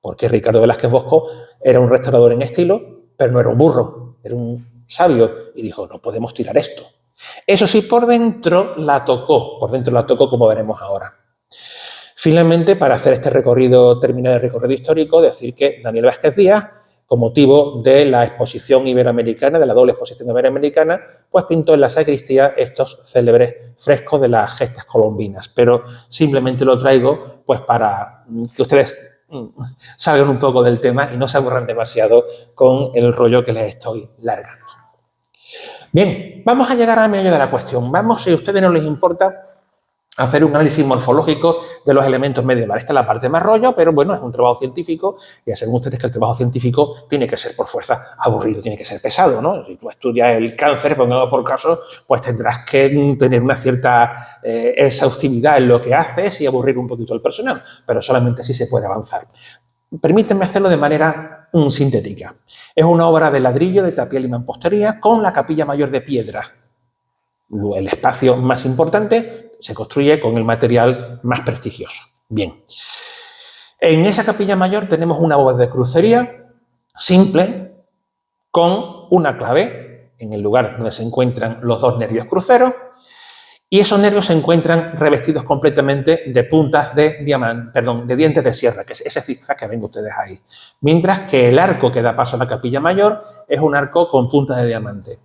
porque Ricardo Velázquez Bosco era un restaurador en estilo, pero no era un burro, era un sabio y dijo, no podemos tirar esto. Eso sí, por dentro la tocó como veremos ahora. Finalmente, para hacer este recorrido, terminar el recorrido histórico, decir que Daniel Vázquez Díaz, con motivo de la exposición iberoamericana, de la doble exposición iberoamericana, pues pintó en la sacristía estos célebres frescos de las gestas colombinas. Pero simplemente lo traigo pues para que ustedes salgan un poco del tema y no se aburran demasiado con el rollo que les estoy largando. Bien, vamos a llegar al meollo de la cuestión. Vamos, si a ustedes no les importa, hacer un análisis morfológico de los elementos medievales. Esta es la parte más rollo, pero bueno, es un trabajo científico y ya saben ustedes que el trabajo científico tiene que ser por fuerza aburrido, tiene que ser pesado, ¿no? Si tú estudias el cáncer, pongamos por caso, pues tendrás que tener una cierta exhaustividad en lo que haces y aburrir un poquito al personal, pero solamente así se puede avanzar. Permítanme hacerlo de manera sintética. Es una obra de ladrillo, de tapial y mampostería con la capilla mayor de piedra. El espacio más importante se construye con el material más prestigioso. Bien, en esa capilla mayor tenemos una bóveda de crucería simple con una clave en el lugar donde se encuentran los dos nervios cruceros y esos nervios se encuentran revestidos completamente de puntas de de dientes de sierra, que es ese zigzag que ven ustedes ahí. Mientras que el arco que da paso a la capilla mayor es un arco con puntas de diamante.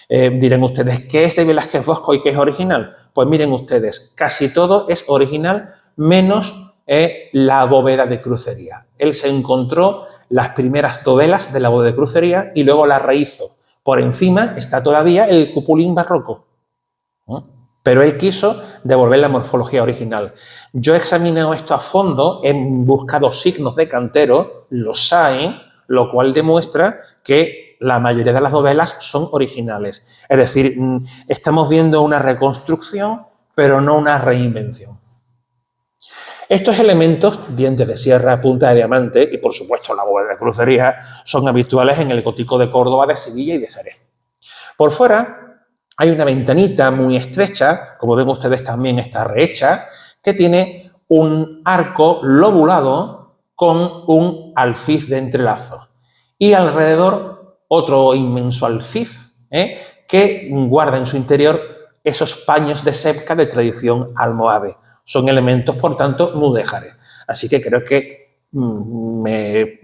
Dirán ustedes, ¿qué es de Velázquez Bosco y qué es original? Pues miren ustedes, casi todo es original, menos la bóveda de crucería. Él se encontró las primeras dovelas de la bóveda de crucería y luego la rehizo. Por encima está todavía el cupulín barroco. Pero él quiso devolver la morfología original. Yo he examinado esto a fondo, he buscado signos de cantero, los hay, lo cual demuestra que la mayoría de las dovelas son originales. Es decir, estamos viendo una reconstrucción, pero no una reinvención. Estos elementos, dientes de sierra, punta de diamante y, por supuesto, la bóveda de crucería, son habituales en el gótico de Córdoba, de Sevilla y de Jerez. Por fuera hay una ventanita muy estrecha, como ven ustedes también está rehecha, que tiene un arco lobulado con un alfiz de entrelazo. Y alrededor otro inmenso alfiz que guarda en su interior esos paños de sebca de tradición almohade. Son elementos, por tanto, mudéjares. Así que creo que no me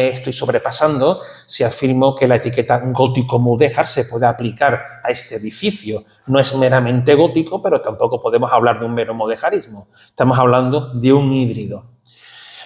estoy sobrepasando si afirmo que la etiqueta gótico-mudéjar se puede aplicar a este edificio. No es meramente gótico, pero tampoco podemos hablar de un mero mudéjarismo. Estamos hablando de un híbrido.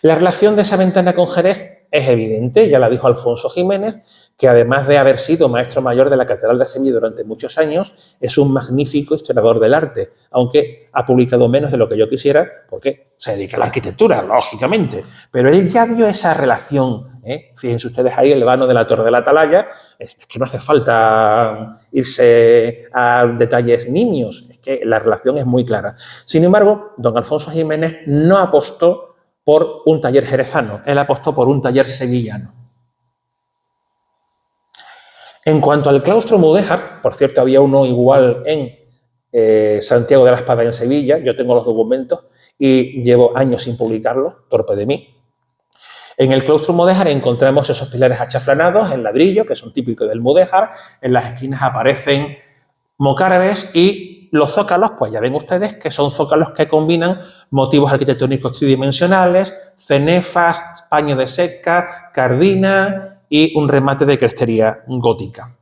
La relación de esa ventana con Jerez es evidente, ya la dijo Alfonso Jiménez, que además de haber sido maestro mayor de la Catedral de Sevilla durante muchos años, es un magnífico historiador del arte, aunque ha publicado menos de lo que yo quisiera, porque se dedica a la arquitectura, lógicamente. Pero él ya vio esa relación. Fíjense ustedes ahí el vano de la Torre de la Atalaya, es que no hace falta irse a detalles nimios, es que la relación es muy clara. Sin embargo, don Alfonso Jiménez no apostó por un taller jerezano, él apostó por un taller sevillano. En cuanto al claustro mudéjar, por cierto, había uno igual en Santiago de la Espada en Sevilla, yo tengo los documentos y llevo años sin publicarlos, torpe de mí. En el claustro mudéjar encontramos esos pilares achaflanados en ladrillo, que son típicos del mudéjar, en las esquinas aparecen mocárabes y los zócalos, pues ya ven ustedes que son zócalos que combinan motivos arquitectónicos tridimensionales, cenefas, paño de seca, cardina y un remate de crestería gótica.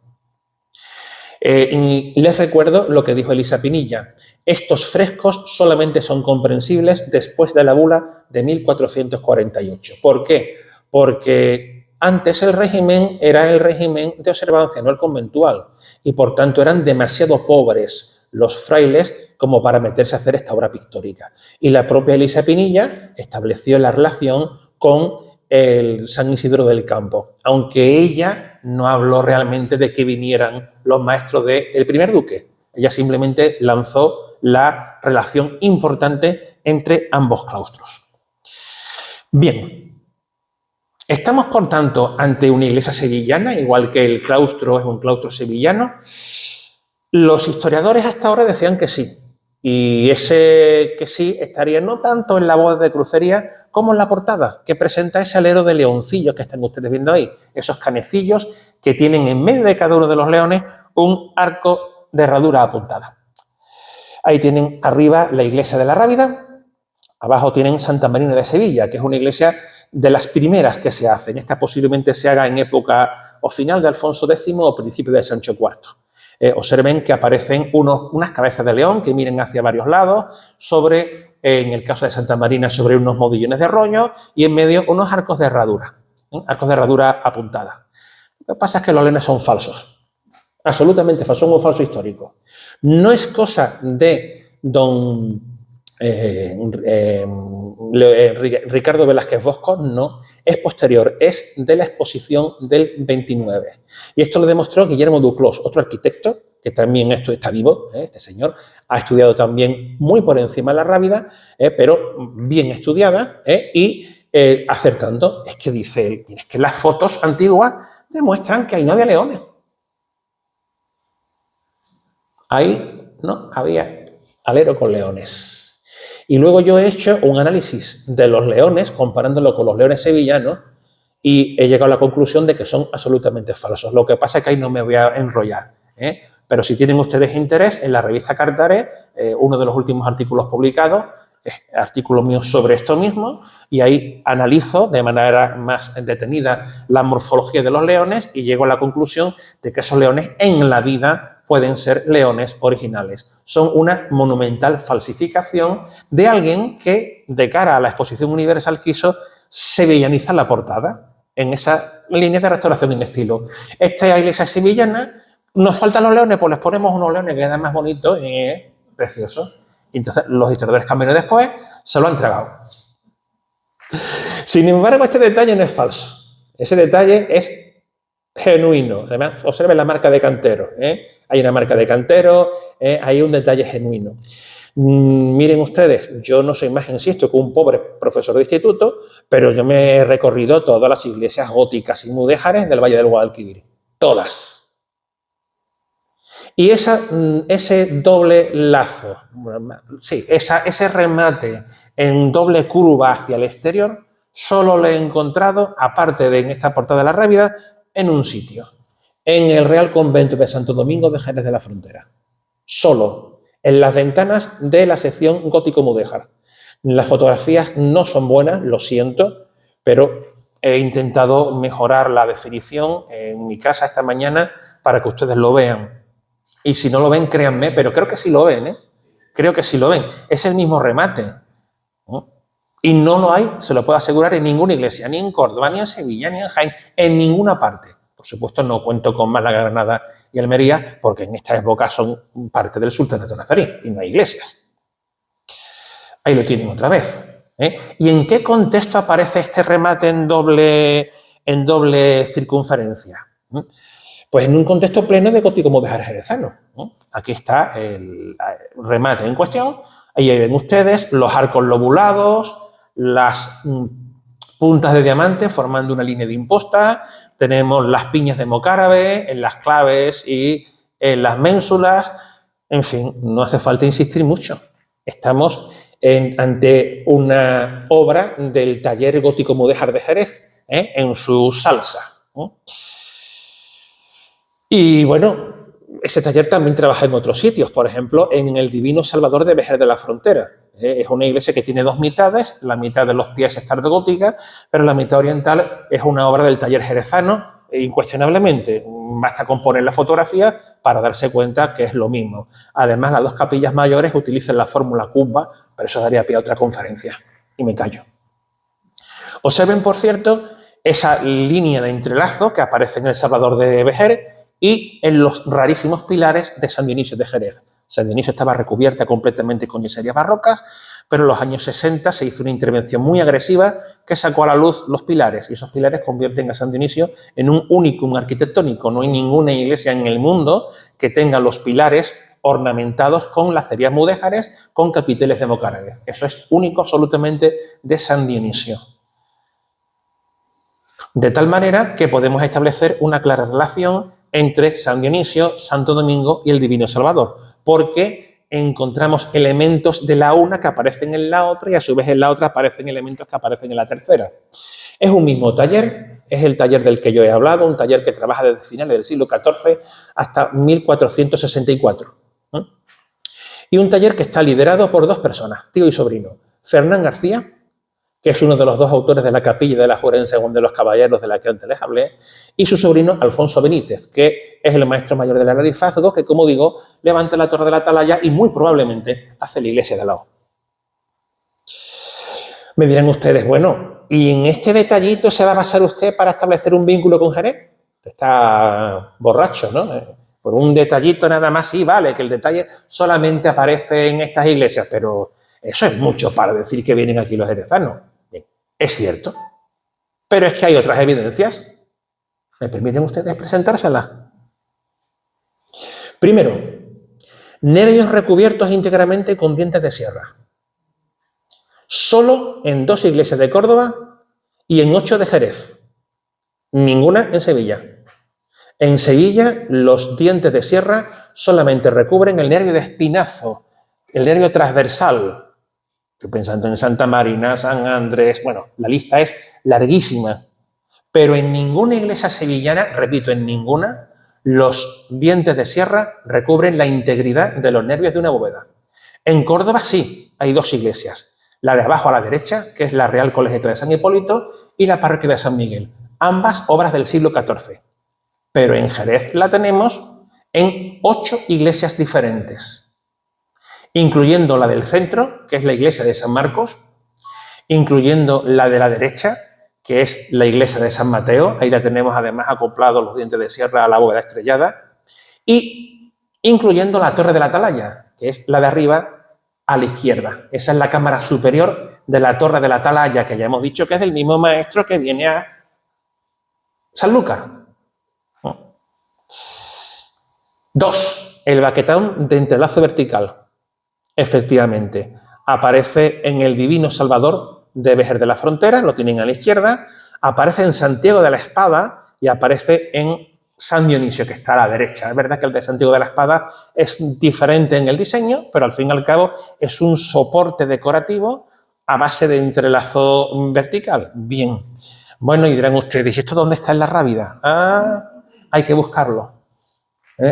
Y les recuerdo lo que dijo Elisa Pinilla. Estos frescos solamente son comprensibles después de la bula de 1448. ¿Por qué? Porque antes el régimen era el régimen de observancia, no el conventual, y por tanto eran demasiado pobres los frailes como para meterse a hacer esta obra pictórica. Y la propia Elisa Pinilla estableció la relación con el San Isidro del Campo, aunque ella no habló realmente de que vinieran los maestros del primer duque. Ella simplemente lanzó la relación importante entre ambos claustros. Bien, estamos por tanto ante una iglesia sevillana, igual que el claustro es un claustro sevillano. Los historiadores hasta ahora decían que sí, y ese que sí estaría no tanto en la bóveda de crucería como en la portada, que presenta ese alero de leoncillos que están ustedes viendo ahí, esos canecillos que tienen en medio de cada uno de los leones un arco de herradura apuntada. Ahí tienen arriba la iglesia de la Rábida, abajo tienen Santa Marina de Sevilla, que es una iglesia de las primeras que se hacen. Esta posiblemente se haga en época o final de Alfonso X o principio de Sancho IV. Observen que aparecen unas cabezas de león que miren hacia varios lados, en el caso de Santa Marina, sobre unos modillones de rollo y en medio unos arcos de herradura apuntada. Lo que pasa es que los leones son falsos, absolutamente falsos, son un falso histórico. No es cosa de don Ricardo Velázquez Bosco, no, es posterior, es de la exposición del 29. Y esto lo demostró Guillermo Duclos, otro arquitecto, que también está vivo, este señor, ha estudiado también muy por encima de la Rábida, pero bien estudiada y acertando. Es que dice él, es que las fotos antiguas demuestran que ahí no había leones. Ahí no había alero con leones. Y luego yo he hecho un análisis de los leones, comparándolo con los leones sevillanos, y he llegado a la conclusión de que son absolutamente falsos. Lo que pasa es que ahí no me voy a enrollar, pero si tienen ustedes interés, en la revista Cartare, uno de los últimos artículos publicados, es artículo mío sobre esto mismo, y ahí analizo de manera más detenida la morfología de los leones y llego a la conclusión de que esos leones en la vida pueden ser leones originales. Son una monumental falsificación de alguien que, de cara a la Exposición Universal, quiso sevillanizar la portada en esa línea de restauración en estilo. Esta iglesia sevillana, nos faltan los leones, pues les ponemos unos leones que quedan más bonitos y preciosos. Y entonces los historiadores cambiaron después, se lo han entregado. Sin embargo, este detalle no es falso. Ese detalle es genuino. Además, observen la marca de cantero. Hay una marca de cantero, hay un detalle genuino. Miren ustedes, yo no soy más, insisto, que un pobre profesor de instituto, pero yo me he recorrido todas las iglesias góticas y mudéjares del Valle del Guadalquivir. Todas. Y ese doble lazo, sí, ese remate en doble curva hacia el exterior, solo lo he encontrado, aparte de en esta portada de la Rábida, en un sitio, en el Real Convento de Santo Domingo de Jerez de la Frontera. Solo en las ventanas de la sección gótico-mudéjar. Las fotografías no son buenas, lo siento, pero he intentado mejorar la definición en mi casa esta mañana para que ustedes lo vean. Y si no lo ven, créanme, pero creo que sí lo ven, ¿eh? Creo que sí lo ven. Es el mismo remate, ¿no? Y no lo hay, se lo puedo asegurar, en ninguna iglesia, ni en Córdoba, ni en Sevilla, ni en Jaén, en ninguna parte. Por supuesto, no cuento con Málaga, Granada y Almería, porque en esta época son parte del sultanato nazarí y no hay iglesias. Ahí lo tienen otra vez, ¿eh? ¿Y en qué contexto aparece este remate en doble circunferencia? Pues en un contexto pleno de gótico mudéjar jerezano, ¿no? Aquí está el remate en cuestión. Ahí ven ustedes los arcos lobulados, las puntas de diamante formando una línea de imposta. Tenemos las piñas de mocarábe en las claves y en las ménsulas. En fin, no hace falta insistir mucho. Estamos ante una obra del taller gótico mudéjar de Jerez, en su salsa, ¿no? Y bueno, ese taller también trabaja en otros sitios, por ejemplo, en el Divino Salvador de Vejer de la Frontera. Es una iglesia que tiene dos mitades, la mitad de los pies es tardogótica, pero la mitad oriental es una obra del taller jerezano, incuestionablemente. Basta con poner la fotografía para darse cuenta que es lo mismo. Además, las dos capillas mayores utilizan la fórmula Kubba, pero eso daría pie a otra conferencia. Y me callo. Observen, por cierto, esa línea de entrelazo que aparece en el Salvador de Vejer y en los rarísimos pilares de San Dionisio de Jerez. San Dionisio estaba recubierta completamente con yeserías barrocas, pero en los años 60 se hizo una intervención muy agresiva que sacó a la luz los pilares, y esos pilares convierten a San Dionisio en un únicum arquitectónico. No hay ninguna iglesia en el mundo que tenga los pilares ornamentados con lacerías mudéjares con capiteles de mocarábe. Eso es único absolutamente de San Dionisio. De tal manera que podemos establecer una clara relación entre San Dionisio, Santo Domingo y el Divino Salvador, porque encontramos elementos de la una que aparecen en la otra y a su vez en la otra aparecen elementos que aparecen en la tercera. Es un mismo taller, es el taller del que yo he hablado, un taller que trabaja desde finales del siglo XIV hasta 1464. Y un taller que está liderado por dos personas, tío y sobrino, Fernán García, que es uno de los dos autores de la capilla de la Jurensegun de los Caballeros de la que antes les hablé, y su sobrino Alfonso Benítez, que es el maestro mayor del Alarifazgo, que, como digo, levanta la torre de la Atalaya y muy probablemente hace la iglesia de al lado. Me dirán ustedes, bueno, ¿y en este detallito se va a basar usted para establecer un vínculo con Jerez? Está borracho, ¿no? Por un detallito nada más, sí, vale, que el detalle solamente aparece en estas iglesias, pero eso es mucho para decir que vienen aquí los jerezanos. Es cierto, pero es que hay otras evidencias. ¿Me permiten ustedes presentárselas? Primero, nervios recubiertos íntegramente con dientes de sierra. Solo en 2 iglesias de Córdoba y en 8 de Jerez. Ninguna en Sevilla. En Sevilla, los dientes de sierra solamente recubren el nervio de espinazo, el nervio transversal. Estoy pensando en Santa Marina, San Andrés, bueno, la lista es larguísima. Pero en ninguna iglesia sevillana, repito, en ninguna, los dientes de sierra recubren la integridad de los nervios de una bóveda. En Córdoba sí, hay 2 iglesias. La de abajo a la derecha, que es la Real Colegiata de San Hipólito, y la Parroquia de San Miguel. Ambas obras del siglo XIV. Pero en Jerez la tenemos en 8 iglesias diferentes, incluyendo la del centro, que es la iglesia de San Marcos, incluyendo la de la derecha, que es la iglesia de San Mateo, ahí la tenemos además acoplados los dientes de sierra a la bóveda estrellada, y incluyendo la torre de la Atalaya, que es la de arriba a la izquierda. Esa es la cámara superior de la torre de la Atalaya, que ya hemos dicho que es del mismo maestro que viene a Sanlúcar. 2. El baquetón de entrelazo vertical. Efectivamente, aparece en el Divino Salvador de Vejer de la Frontera, lo tienen a la izquierda, aparece en Santiago de la Espada y aparece en San Dionisio, que está a la derecha. Es verdad que el de Santiago de la Espada es diferente en el diseño, pero al fin y al cabo es un soporte decorativo a base de entrelazo vertical. Bien. Bueno, y dirán ustedes, ¿y esto dónde está en la Rábida? Ah, hay que buscarlo.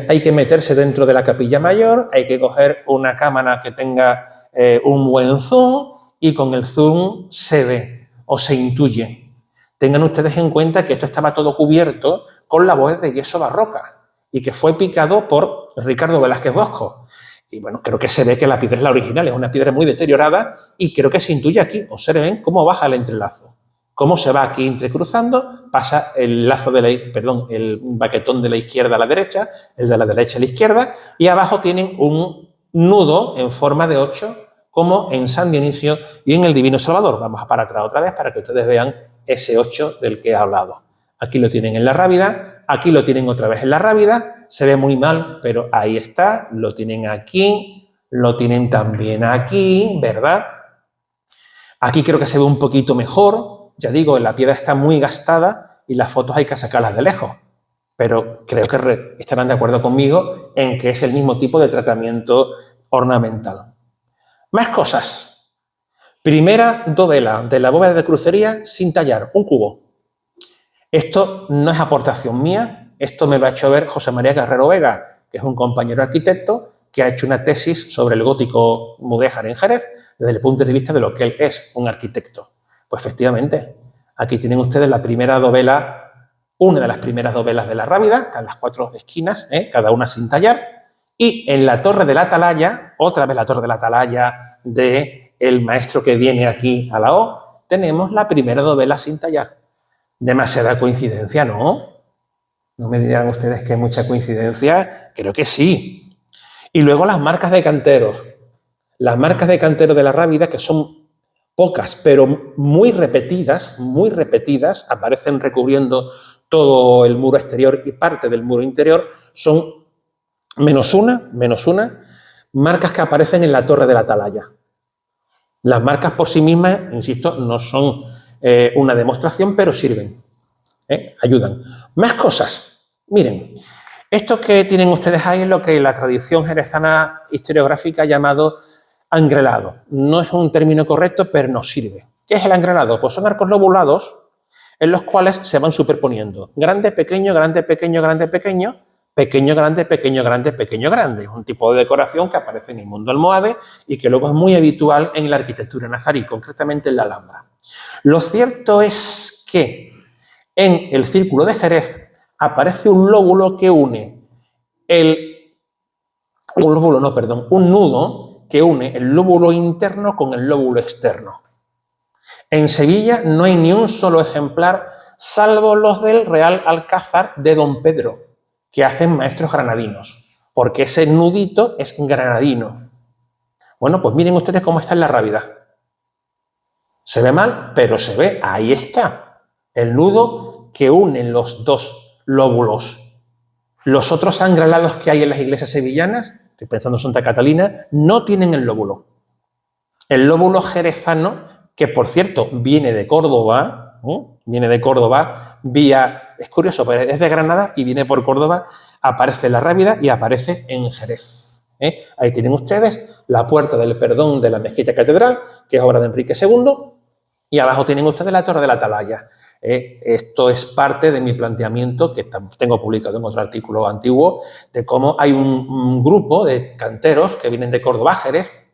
Hay que meterse dentro de la capilla mayor, hay que coger una cámara que tenga un buen zoom y con el zoom se ve o se intuye. Tengan ustedes en cuenta que esto estaba todo cubierto con la bóveda de yeso barroca y que fue picado por Ricardo Velázquez Bosco. Y bueno, creo que se ve que la piedra es la original, es una piedra muy deteriorada y creo que se intuye aquí. Observen cómo baja el entrelazo. Cómo se va aquí entrecruzando, pasa el lazo de el baquetón de la izquierda a la derecha, el de la derecha a la izquierda, y abajo tienen un nudo en forma de 8, como en San Dionisio y en el Divino Salvador. Vamos a parar atrás otra vez para que ustedes vean ese 8 del que he hablado. Aquí lo tienen en la Rábida, aquí lo tienen otra vez en la Rábida, se ve muy mal, pero ahí está, lo tienen aquí, lo tienen también aquí, ¿verdad? Aquí creo que se ve un poquito mejor. Ya digo, la piedra está muy gastada y las fotos hay que sacarlas de lejos. Pero creo que estarán de acuerdo conmigo en que es el mismo tipo de tratamiento ornamental. Más cosas. Primera dovela de la bóveda de crucería sin tallar, un cubo. Esto no es aportación mía, esto me lo ha hecho ver José María Guerrero Vega, que es un compañero arquitecto que ha hecho una tesis sobre el gótico mudéjar en Jerez desde el punto de vista de lo que él es, un arquitecto. Pues efectivamente, aquí tienen ustedes la primera dovela, una de las primeras dovelas de la Rábida, están las 4 esquinas, cada una sin tallar, y en la torre de la atalaya, otra vez la torre de la atalaya del maestro que viene aquí a la O, tenemos la primera dovela sin tallar. Demasiada coincidencia, ¿no? No me dirán ustedes que hay mucha coincidencia, creo que sí. Y luego las marcas de canteros. Las marcas de cantero de la Rábida, que son pocas, pero muy repetidas, aparecen recubriendo todo el muro exterior y parte del muro interior, son menos una, marcas que aparecen en la torre de la atalaya. Las marcas por sí mismas, insisto, no son una demostración, pero sirven, ayudan. Más cosas. Miren, esto que tienen ustedes ahí es lo que la tradición jerezana historiográfica ha llamado angrelado. No es un término correcto, pero nos sirve. ¿Qué es el angrelado? Pues son arcos lobulados en los cuales se van superponiendo. Grande, pequeño, grande, pequeño, grande, pequeño, pequeño, grande, pequeño, grande, pequeño, grande. Es un tipo de decoración que aparece en el mundo almohade y que luego es muy habitual en la arquitectura nazarí, concretamente en la Alhambra. Lo cierto es que en el Círculo de Jerez aparece un lóbulo que une un nudo que une el lóbulo interno con el lóbulo externo. En Sevilla no hay ni un solo ejemplar, salvo los del Real Alcázar de Don Pedro, que hacen maestros granadinos, porque ese nudito es granadino. Bueno, pues miren ustedes cómo está en la Rábida. Se ve mal, pero se ve, ahí está, el nudo que une los dos lóbulos. Los otros angrelados que hay en las iglesias sevillanas, estoy pensando en Santa Catalina, no tienen el lóbulo. El lóbulo jerezano, que por cierto viene de Córdoba, es curioso, pero es de Granada y viene por Córdoba, aparece en la Rábida y aparece en Jerez. Ahí tienen ustedes la puerta del perdón de la mezquita catedral, que es obra de Enrique II, y abajo tienen ustedes la torre de la atalaya. Esto es parte de mi planteamiento, que tengo publicado en otro artículo antiguo, de cómo hay un grupo de canteros que vienen de Córdoba, Jerez,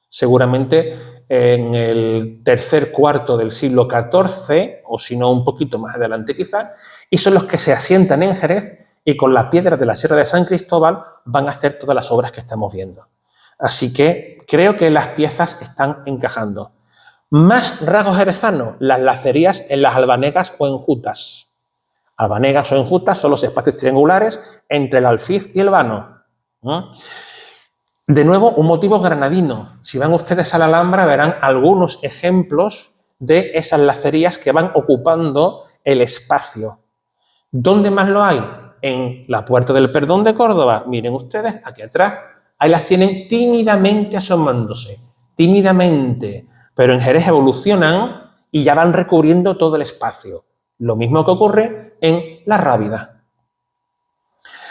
seguramente en el tercer cuarto del siglo XIV, o si no un poquito más adelante quizás, y son los que se asientan en Jerez y con las piedras de la Sierra de San Cristóbal van a hacer todas las obras que estamos viendo. Así que creo que las piezas están encajando. Más rasgos jerezanos, las lacerías en las albanegas o enjutas. Albanegas o enjutas son los espacios triangulares entre el alfiz y el vano. De nuevo, un motivo granadino. Si van ustedes a la Alhambra, verán algunos ejemplos de esas lacerías que van ocupando el espacio. ¿Dónde más lo hay? En la Puerta del Perdón de Córdoba. Miren ustedes, aquí atrás, Ahí las tienen tímidamente asomándose, tímidamente, pero en Jerez evolucionan y ya van recubriendo todo el espacio. Lo mismo que ocurre en La Rábida.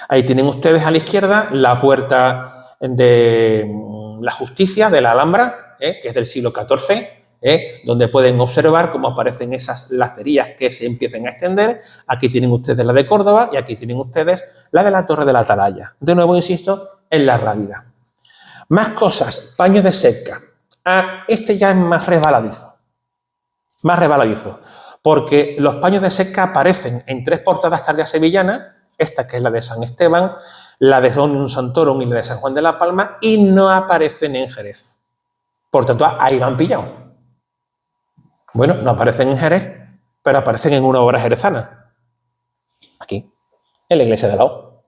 Ahí tienen ustedes a la izquierda la puerta de la Justicia de la Alhambra, que es del siglo XIV, donde pueden observar cómo aparecen esas lacerías que se empiezan a extender. Aquí tienen ustedes la de Córdoba y aquí tienen ustedes la de la Torre de la Atalaya. De nuevo, insisto, en La Rábida. Más cosas, paños de seca. Este ya es más resbaladizo. Más resbaladizo. Porque los paños de seca aparecen en 3 portadas tardías sevillanas, esta que es la de San Esteban, la de Omnium Santorum y la de San Juan de la Palma, y no aparecen en Jerez. Por tanto, ahí lo han pillado. Bueno, no aparecen en Jerez, pero aparecen en una obra jerezana. Aquí, en la iglesia de la O.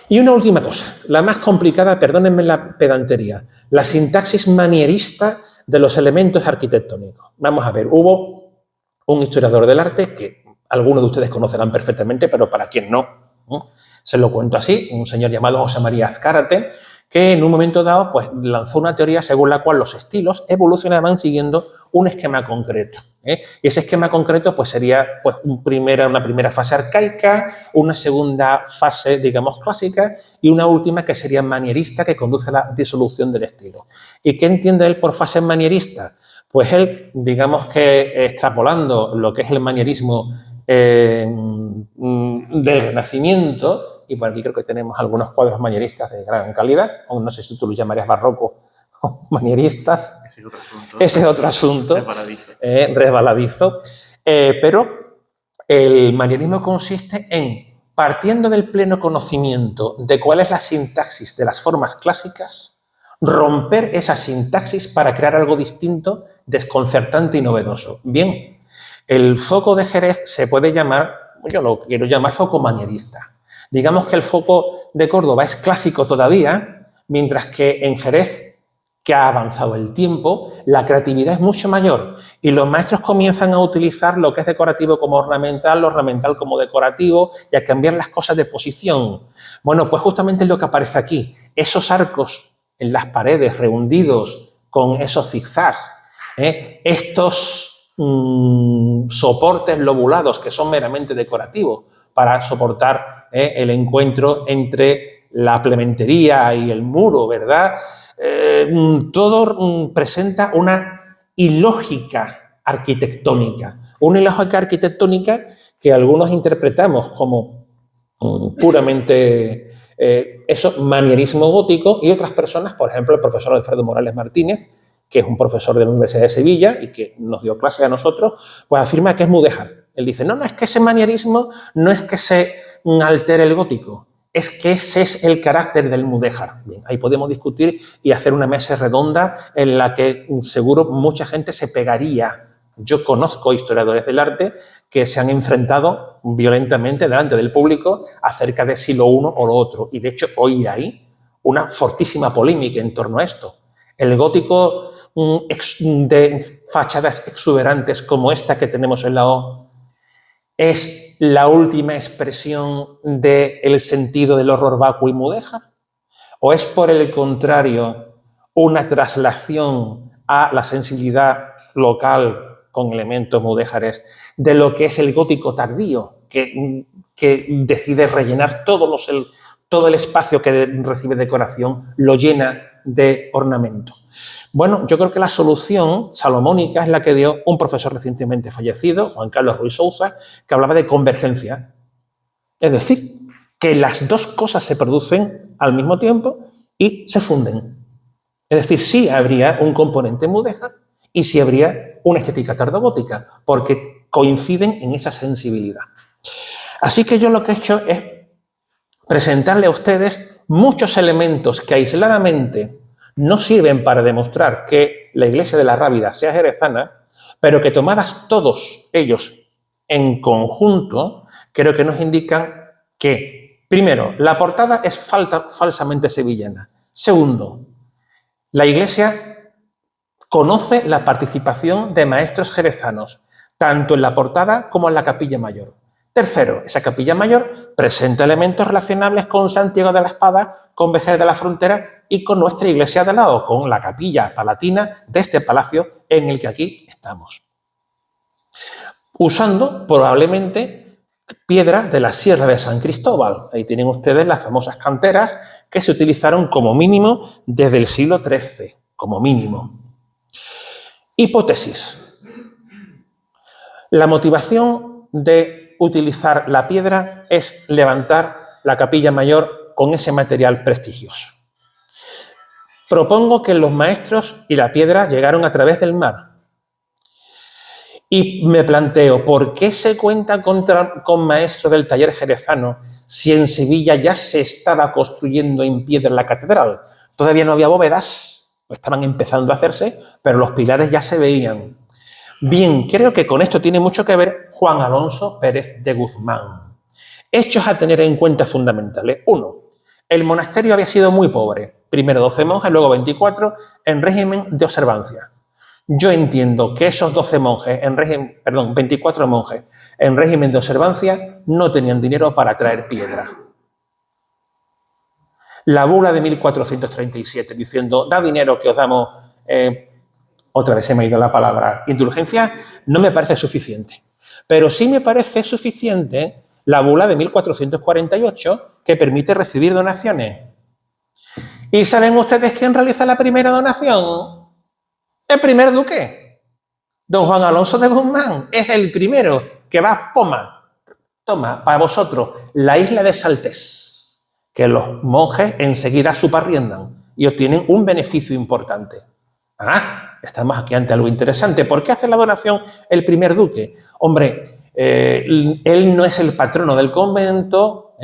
Y una última cosa, la más complicada, perdónenme la pedantería, la sintaxis manierista de los elementos arquitectónicos. Vamos a ver, hubo un historiador del arte que algunos de ustedes conocerán perfectamente, pero para quien no, se lo cuento así, un señor llamado José María Azcárate, que en un momento dado pues, lanzó una teoría según la cual los estilos evolucionaban siguiendo un esquema concreto. Y ese esquema concreto pues, sería pues, una primera fase arcaica, una segunda fase, digamos, clásica y una última que sería manierista, que conduce a la disolución del estilo. ¿Y qué entiende él por fase manierista? Pues él, digamos que extrapolando lo que es el manierismo del Renacimiento, y por aquí creo que tenemos algunos cuadros manieristas de gran calidad, o no sé si tú los llamarías barrocos o manieristas. Ese es otro asunto. Resbaladizo. Pero el manierismo consiste en, partiendo del pleno conocimiento de cuál es la sintaxis de las formas clásicas, romper esa sintaxis para crear algo distinto, desconcertante y novedoso. Bien, el foco de Jerez se puede llamar, yo lo quiero llamar foco manierista. Digamos que el foco de Córdoba es clásico todavía, mientras que en Jerez, que ha avanzado el tiempo, la creatividad es mucho mayor y los maestros comienzan a utilizar lo que es decorativo como ornamental, lo ornamental como decorativo y a cambiar las cosas de posición. Bueno, pues justamente es lo que aparece aquí. Esos arcos en las paredes rehundidos con esos zigzags, estos soportes lobulados que son meramente decorativos para soportar el encuentro entre la plementería y el muro, ¿verdad? Todo presenta una ilógica arquitectónica. Una ilógica arquitectónica que algunos interpretamos como puramente manierismo gótico y otras personas, por ejemplo, el profesor Alfredo Morales Martínez, que es un profesor de la Universidad de Sevilla y que nos dio clase a nosotros, pues afirma que es mudéjar. Él dice, no, es que ese manierismo no es que se altere el gótico, es que ese es el carácter del mudéjar. Bien, ahí podemos discutir y hacer una mesa redonda en la que seguro mucha gente se pegaría. Yo conozco historiadores del arte que se han enfrentado violentamente delante del público acerca de si lo uno o lo otro. Y de hecho hoy hay una fortísima polémica en torno a esto. El gótico de fachadas exuberantes como esta que tenemos en la O es la última expresión del sentido del horror vacuo y mudéjar, o es por el contrario una traslación a la sensibilidad local con elementos mudéjares de lo que es el gótico tardío, que decide rellenar todo el espacio que recibe decoración, lo llena de ornamento. Bueno, yo creo que la solución salomónica es la que dio un profesor recientemente fallecido, Juan Carlos Ruiz Sousa, que hablaba de convergencia. Es decir, que las dos cosas se producen al mismo tiempo y se funden. Es decir, sí habría un componente mudéjar y sí habría una estética tardogótica, porque coinciden en esa sensibilidad. Así que yo lo que he hecho es presentarle a ustedes muchos elementos que aisladamente no sirven para demostrar que la iglesia de la Rábida sea jerezana, pero que tomadas todos ellos en conjunto, creo que nos indican que, primero, la portada es falsamente sevillana. Segundo, la iglesia conoce la participación de maestros jerezanos, tanto en la portada como en la capilla mayor. Tercero, esa capilla mayor presenta elementos relacionables con Santiago de la Espada, con Vejer de la Frontera y con nuestra iglesia de lado, con la capilla palatina de este palacio en el que aquí estamos. Usando probablemente piedras de la Sierra de San Cristóbal. Ahí tienen ustedes las famosas canteras que se utilizaron como mínimo desde el siglo XIII, como mínimo. Hipótesis. La motivación de utilizar la piedra es levantar la capilla mayor con ese material prestigioso. Propongo que los maestros y la piedra llegaron a través del mar. Y me planteo, ¿por qué se cuenta con maestros del taller jerezano si en Sevilla ya se estaba construyendo en piedra la catedral? Todavía no había bóvedas, estaban empezando a hacerse, pero los pilares ya se veían. Bien, creo que con esto tiene mucho que ver Juan Alonso Pérez de Guzmán. Hechos a tener en cuenta fundamentales. 1. El monasterio había sido muy pobre. Primero 12 monjes, luego 24, en régimen de observancia. Yo entiendo que esos 12 monjes, 24 monjes en régimen de observancia no tenían dinero para traer piedra. La bula de 1437 diciendo, da dinero que os damos, otra vez se me ha ido la palabra, indulgencia, no me parece suficiente. Pero sí me parece suficiente la bula de 1448 que permite recibir donaciones. ¿Y saben ustedes quién realiza la primera donación? El primer duque, don Juan Alonso de Guzmán, es el primero que va, toma, para vosotros, la isla de Saltés, que los monjes enseguida subarriendan y obtienen un beneficio importante. Estamos aquí ante algo interesante. ¿Por qué hace la donación el primer duque? Hombre, él no es el patrono del convento,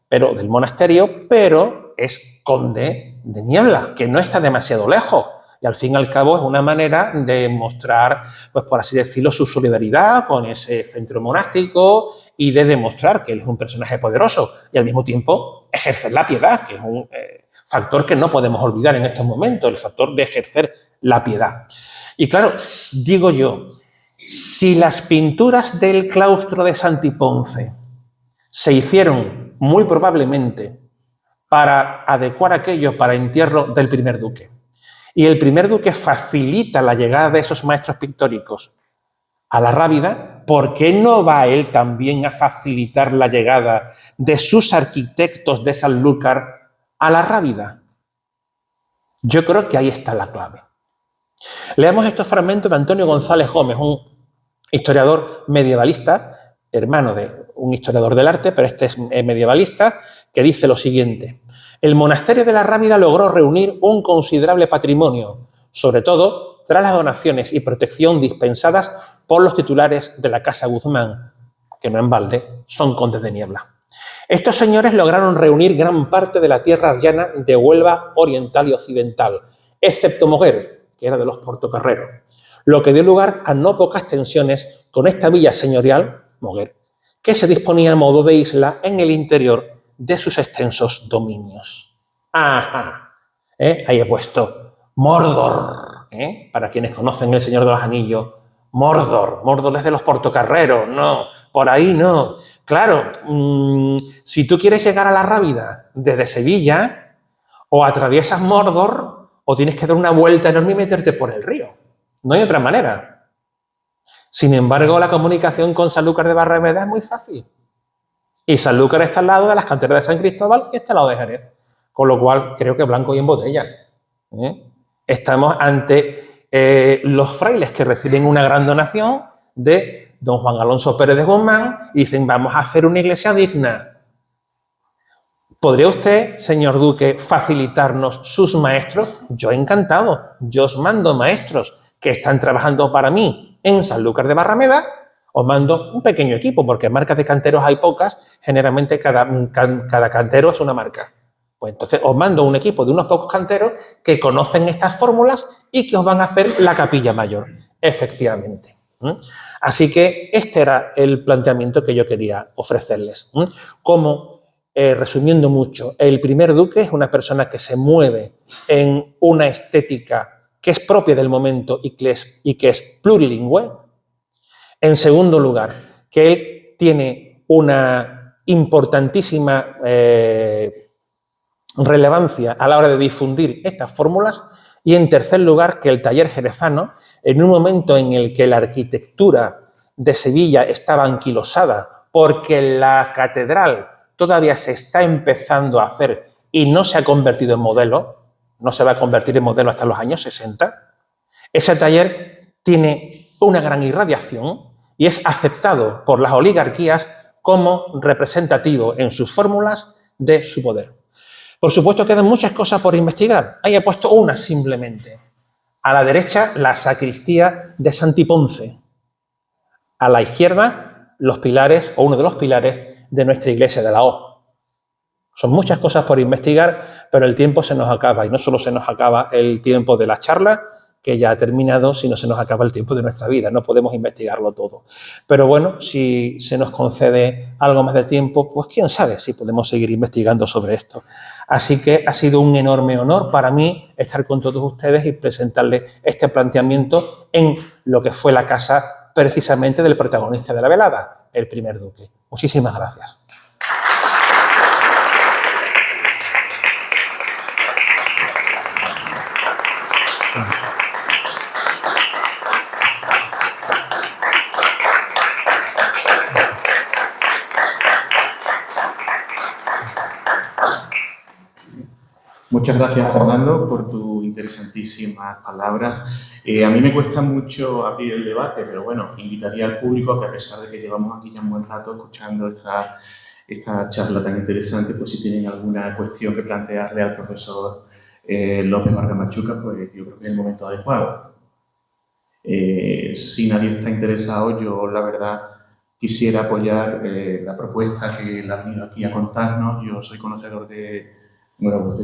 pero del monasterio, pero es conde de Niebla, que no está demasiado lejos. Y al fin y al cabo es una manera de mostrar, pues por así decirlo, su solidaridad con ese centro monástico y de demostrar que él es un personaje poderoso y al mismo tiempo ejercer la piedad, que es un factor que no podemos olvidar en estos momentos, el factor de ejercer la piedad. Y claro, digo yo, si las pinturas del claustro de Santiponce se hicieron muy probablemente para adecuar aquello para entierro del primer duque, y el primer duque facilita la llegada de esos maestros pictóricos a la Rábida, ¿por qué no va él también a facilitar la llegada de sus arquitectos de Sanlúcar a la Rábida? Yo creo que ahí está la clave. Leamos estos fragmentos de Antonio González Gómez, un historiador medievalista, hermano de un historiador del arte, pero este es medievalista, que dice lo siguiente. El monasterio de la Rábida logró reunir un considerable patrimonio, sobre todo tras las donaciones y protección dispensadas por los titulares de la Casa Guzmán, que no en balde son condes de Niebla. Estos señores lograron reunir gran parte de la tierra llana de Huelva oriental y occidental, excepto Moguer, que era de los portocarreros, lo que dio lugar a no pocas tensiones con esta villa señorial, Moguer, que se disponía a modo de isla en el interior de sus extensos dominios. Ahí he puesto Mordor, para quienes conocen El Señor de los Anillos. Mordor es de los portocarreros, no, por ahí no. Claro, si tú quieres llegar a la Rábida desde Sevilla, o atraviesas Mordor, o tienes que dar una vuelta enorme y meterte por el río. No hay otra manera. Sin embargo, la comunicación con Sanlúcar de Barrameda es muy fácil. Y Sanlúcar está al lado de las canteras de San Cristóbal y está al lado de Jerez. Con lo cual, creo que blanco y en botella. Estamos ante los frailes que reciben una gran donación de don Juan Alonso Pérez de Guzmán y dicen, vamos a hacer una iglesia digna. ¿Podría usted, señor duque, facilitarnos sus maestros? Yo encantado. Yo os mando maestros que están trabajando para mí en Sanlúcar de Barrameda. Os mando un pequeño equipo, porque marcas de canteros hay pocas, generalmente cada cantero es una marca. Pues entonces os mando un equipo de unos pocos canteros que conocen estas fórmulas y que os van a hacer la capilla mayor, efectivamente. Así que este era el planteamiento que yo quería ofrecerles. Como, resumiendo mucho, el primer duque es una persona que se mueve en una estética que es propia del momento y que es plurilingüe. En segundo lugar, que él tiene una importantísima relevancia a la hora de difundir estas fórmulas. Y, en tercer lugar, que el taller jerezano, en un momento en el que la arquitectura de Sevilla estaba anquilosada porque la catedral todavía se está empezando a hacer y no se ha convertido en modelo, no se va a convertir en modelo hasta los años 60, ese taller tiene una gran irradiación y es aceptado por las oligarquías como representativo en sus fórmulas de su poder. Por supuesto, quedan muchas cosas por investigar. Ahí he puesto una simplemente. A la derecha, la sacristía de Santi Ponce. A la izquierda, los pilares, o uno de los pilares de nuestra iglesia de la O. Son muchas cosas por investigar, pero el tiempo se nos acaba. Y no solo se nos acaba el tiempo de la charla, que ya ha terminado, sino se nos acaba el tiempo de nuestra vida. No podemos investigarlo todo. Pero bueno, si se nos concede algo más de tiempo, pues quién sabe si podemos seguir investigando sobre esto. Así que ha sido un enorme honor para mí estar con todos ustedes y presentarles este planteamiento en lo que fue la casa precisamente del protagonista de la velada, el primer duque. Muchísimas gracias. Muchas gracias, Fernando, por tu interesantísimas palabras. A mí me cuesta mucho abrir el debate, pero bueno, invitaría al público a que, a pesar de que llevamos aquí ya un buen rato escuchando esta charla tan interesante, pues si tienen alguna cuestión que plantearle al profesor López Vargas Machuca, pues yo creo que es el momento adecuado. Si nadie está interesado, yo la verdad quisiera apoyar la propuesta que él ha venido aquí a contarnos. Yo soy conocedor de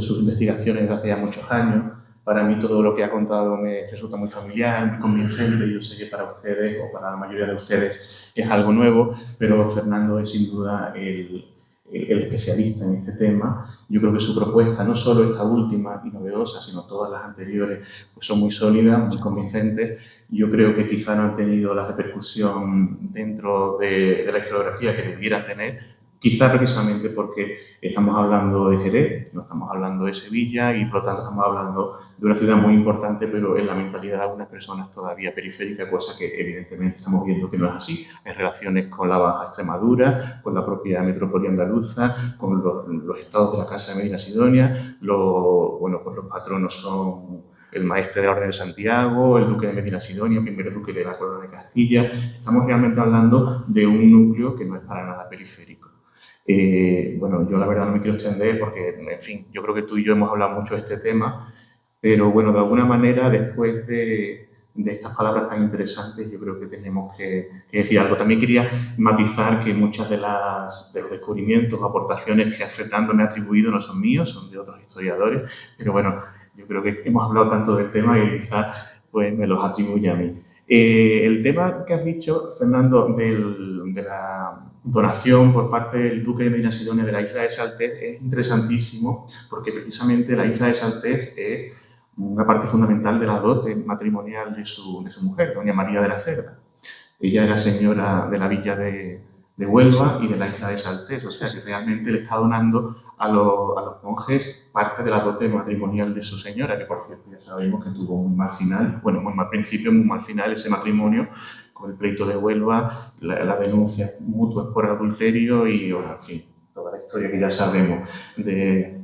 sus investigaciones desde hace ya muchos años. Para mí todo lo que ha contado me resulta muy familiar, muy convincente. Yo sé que para ustedes, o para la mayoría de ustedes, es algo nuevo, pero Fernando es sin duda el especialista en este tema. Yo creo que su propuesta, no solo esta última y novedosa, sino todas las anteriores, pues son muy sólidas, muy convincentes. Yo creo que quizá no han tenido la repercusión dentro de la historiografía que debieran tener, quizá precisamente porque estamos hablando de Jerez, no estamos hablando de Sevilla, y por lo tanto estamos hablando de una ciudad muy importante, pero en la mentalidad de algunas personas todavía periférica, cosa que evidentemente estamos viendo que no es así. Hay relaciones con la Baja Extremadura, con la propia metrópoli andaluza, con los estados de la Casa de Medina Sidonia. Pues los patronos son el maestre de la Orden de Santiago, el duque de Medina Sidonia, el primer duque de la Corona de Castilla. Estamos realmente hablando de un núcleo que no es para nada periférico. Yo la verdad no me quiero extender porque, en fin, yo creo que tú y yo hemos hablado mucho de este tema, pero bueno, de alguna manera, después de estas palabras tan interesantes, yo creo que tenemos que decir algo. También quería matizar que muchas de los descubrimientos o aportaciones que Fernando me ha atribuido no son míos, son de otros historiadores, pero bueno, yo creo que hemos hablado tanto del tema que quizás pues, me los atribuye a mí. El tema que has dicho, Fernando, de la donación por parte del duque de Medina Sidonia de la isla de Saltés es interesantísimo, porque precisamente la isla de Saltés es una parte fundamental de la dote matrimonial de su mujer, doña María de la Cerda. Ella era señora de la villa de Huelva y de la isla de Saltés, o sea que realmente le está donando a los monjes parte de la dote matrimonial de su señora, que por cierto ya sabemos que tuvo un mal final, bueno, muy mal principio, muy mal final ese matrimonio, con el pleito de Huelva, la denuncia mutua por adulterio y, bueno, en fin, toda la historia que ya sabemos de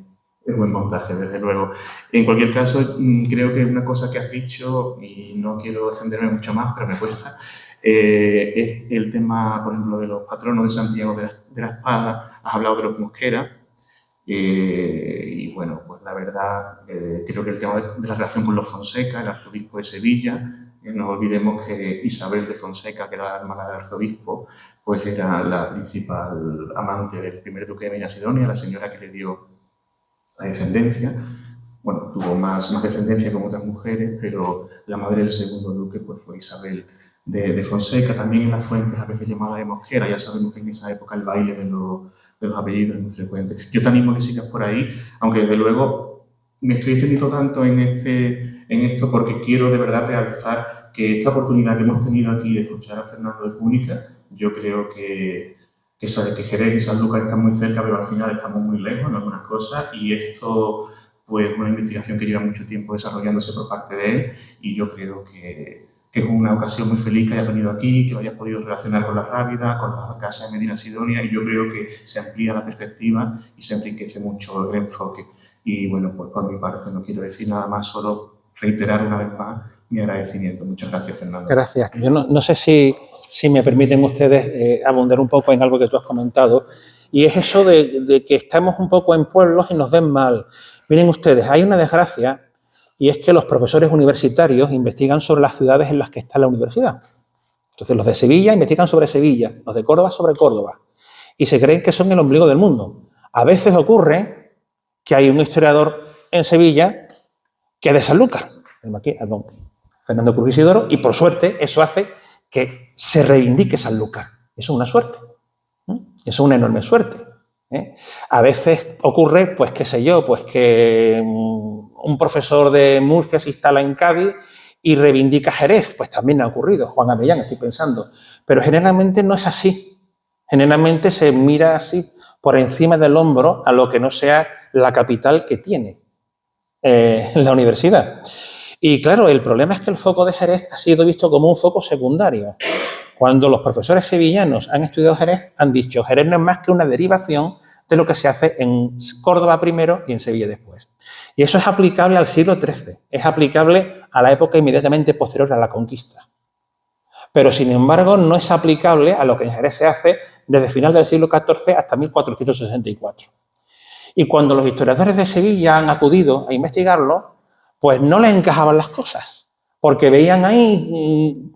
buen montaje, desde luego. En cualquier caso, creo que una cosa que has dicho, y no quiero extenderme mucho más, pero me cuesta, es el tema, por ejemplo, de los patronos de Santiago de la Espada. Has hablado de los Mosquera, y bueno, pues la verdad, creo que el tema de la relación con los Fonseca, el arzobispo de Sevilla, no olvidemos que Isabel de Fonseca, que era la hermana del arzobispo, pues era la principal amante del primer duque de Medina Sidonia, la señora que le dio la descendencia. Bueno, tuvo más descendencia como otras mujeres, pero la madre del segundo duque pues, fue Isabel de Fonseca. También en las fuentes a veces llamada de Mosquera. Ya sabemos que en esa época el baile de los apellidos es muy frecuente. Yo te animo a que sigas por ahí, aunque desde luego me estoy extendiendo tanto en esto porque quiero de verdad realzar que esta oportunidad que hemos tenido aquí de escuchar a Fernando de Púnica, yo creo que que Jerez y Sanlúcar están muy cerca, pero al final estamos muy lejos en algunas cosas, y esto, pues, una investigación que lleva mucho tiempo desarrollándose por parte de él, y yo creo que es una ocasión muy feliz que hayas venido aquí, que lo hayas podido relacionar con la Rábida, con la Casa de Medina Sidonia, y yo creo que se amplía la perspectiva y se enriquece mucho el enfoque. Y bueno, pues por mi parte no quiero decir nada más, solo reiterar una vez más mi agradecimiento. Muchas gracias, Fernando. Gracias. Yo no sé si me permiten ustedes abundar un poco en algo que tú has comentado, y es eso de que estamos un poco en pueblos y nos ven mal. Miren ustedes, hay una desgracia, y es que los profesores universitarios investigan sobre las ciudades en las que está la universidad. Entonces, los de Sevilla investigan sobre Sevilla, los de Córdoba sobre Córdoba, y se creen que son el ombligo del mundo. A veces ocurre que hay un historiador en Sevilla que es de Sanlúcar, aquí a don Fernando Cruz Isidoro, y por suerte eso hace que se reivindique Sanlúcar. Eso es una suerte, ¿eh? Eso es una enorme suerte, ¿eh? A veces ocurre, pues qué sé yo, pues que un profesor de Murcia se instala en Cádiz y reivindica Jerez, pues también ha ocurrido, Juan Avellán, estoy pensando, pero generalmente no es así. Generalmente se mira así por encima del hombro a lo que no sea la capital que tiene la universidad. Y claro, el problema es que el foco de Jerez ha sido visto como un foco secundario. Cuando los profesores sevillanos han estudiado Jerez, han dicho Jerez no es más que una derivación de lo que se hace en Córdoba primero y en Sevilla después. Y eso es aplicable al siglo XIII, es aplicable a la época inmediatamente posterior a la conquista. Pero, sin embargo, no es aplicable a lo que en Jerez se hace desde final del siglo XIV hasta 1464. Y cuando los historiadores de Sevilla han acudido a investigarlo, pues no les encajaban las cosas, porque veían ahí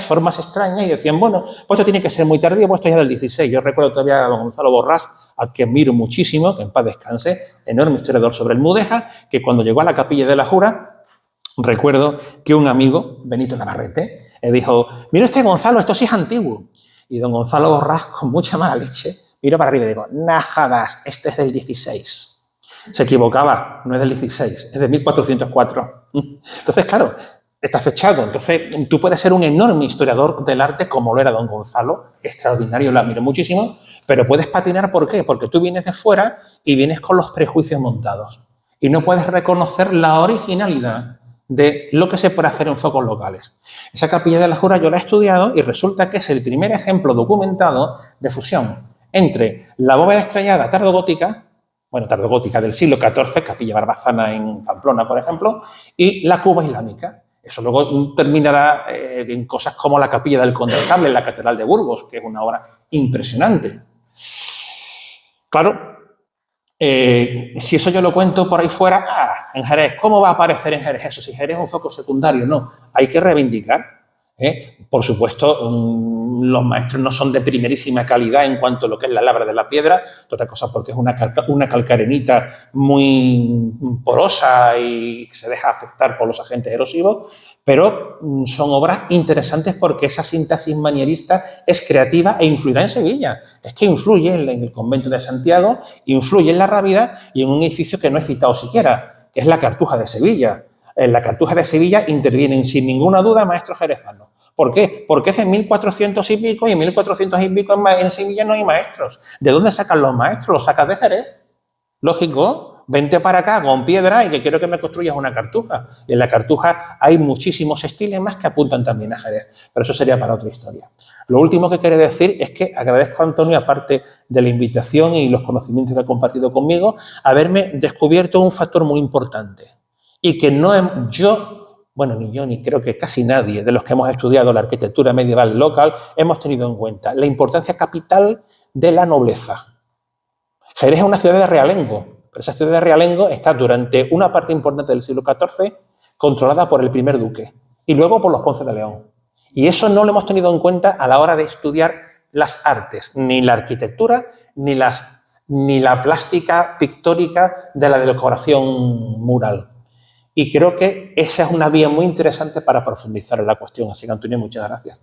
formas extrañas y decían, bueno, pues esto tiene que ser muy tardío, pues esto ya del 16. Yo recuerdo todavía a don Gonzalo Borrás, al que admiro muchísimo, que en paz descanse, enorme historiador sobre el Mudéjar, que cuando llegó a la Capilla de la Jura, recuerdo que un amigo, Benito Navarrete, dijo, mira este Gonzalo, esto sí es antiguo. Y don Gonzalo Borrás, con mucha mala leche, miró para arriba y dijo, najadas, este es del 16. Se equivocaba, no es del 16, es de 1404. Entonces, claro, está fechado. Entonces, tú puedes ser un enorme historiador del arte, como lo era don Gonzalo, extraordinario, lo admiro muchísimo, pero puedes patinar, ¿por qué? Porque tú vienes de fuera y vienes con los prejuicios montados y no puedes reconocer la originalidad de lo que se puede hacer en focos locales. Esa Capilla de la Jura yo la he estudiado y resulta que es el primer ejemplo documentado de fusión entre la bóveda estrellada tardogótica del siglo XIV, Capilla Barbazana en Pamplona, por ejemplo, y la cuba islámica. Eso luego terminará en cosas como la Capilla del Condestable en la Catedral de Burgos, que es una obra impresionante. Claro, si eso yo lo cuento por ahí fuera, en Jerez, ¿cómo va a aparecer en Jerez eso? Si Jerez es un foco secundario, no, hay que reivindicar. Por supuesto, los maestros no son de primerísima calidad en cuanto a lo que es la labra de la piedra, otra cosa porque es una calcarenita muy porosa y se deja afectar por los agentes erosivos, pero son obras interesantes porque esa sintaxis manierista es creativa e influirá en Sevilla. Es que influye en el convento de Santiago, influye en la Rábida y en un edificio que no he citado siquiera, que es la Cartuja de Sevilla. En la Cartuja de Sevilla intervienen sin ninguna duda maestros jerezanos. ¿Por qué? Porque es en 1400 y pico y en 1400 y pico en Sevilla no hay maestros. ¿De dónde sacan los maestros? Los sacas de Jerez. Lógico, vente para acá con piedra y que quiero que me construyas una cartuja. Y en la Cartuja hay muchísimos estilos más que apuntan también a Jerez. Pero eso sería para otra historia. Lo último que quería decir es que agradezco a Antonio, aparte de la invitación y los conocimientos que ha compartido conmigo, haberme descubierto un factor muy importante. Y que no yo, bueno, ni yo, ni creo que casi nadie de los que hemos estudiado la arquitectura medieval local hemos tenido en cuenta la importancia capital de la nobleza. Jerez es una ciudad de realengo, pero esa ciudad de realengo está durante una parte importante del siglo XIV controlada por el primer duque y luego por los Ponce de León. Y eso no lo hemos tenido en cuenta a la hora de estudiar las artes, ni la arquitectura, ni la plástica pictórica de la decoración mural. Y creo que esa es una vía muy interesante para profundizar en la cuestión. Así que, Antonio, muchas gracias.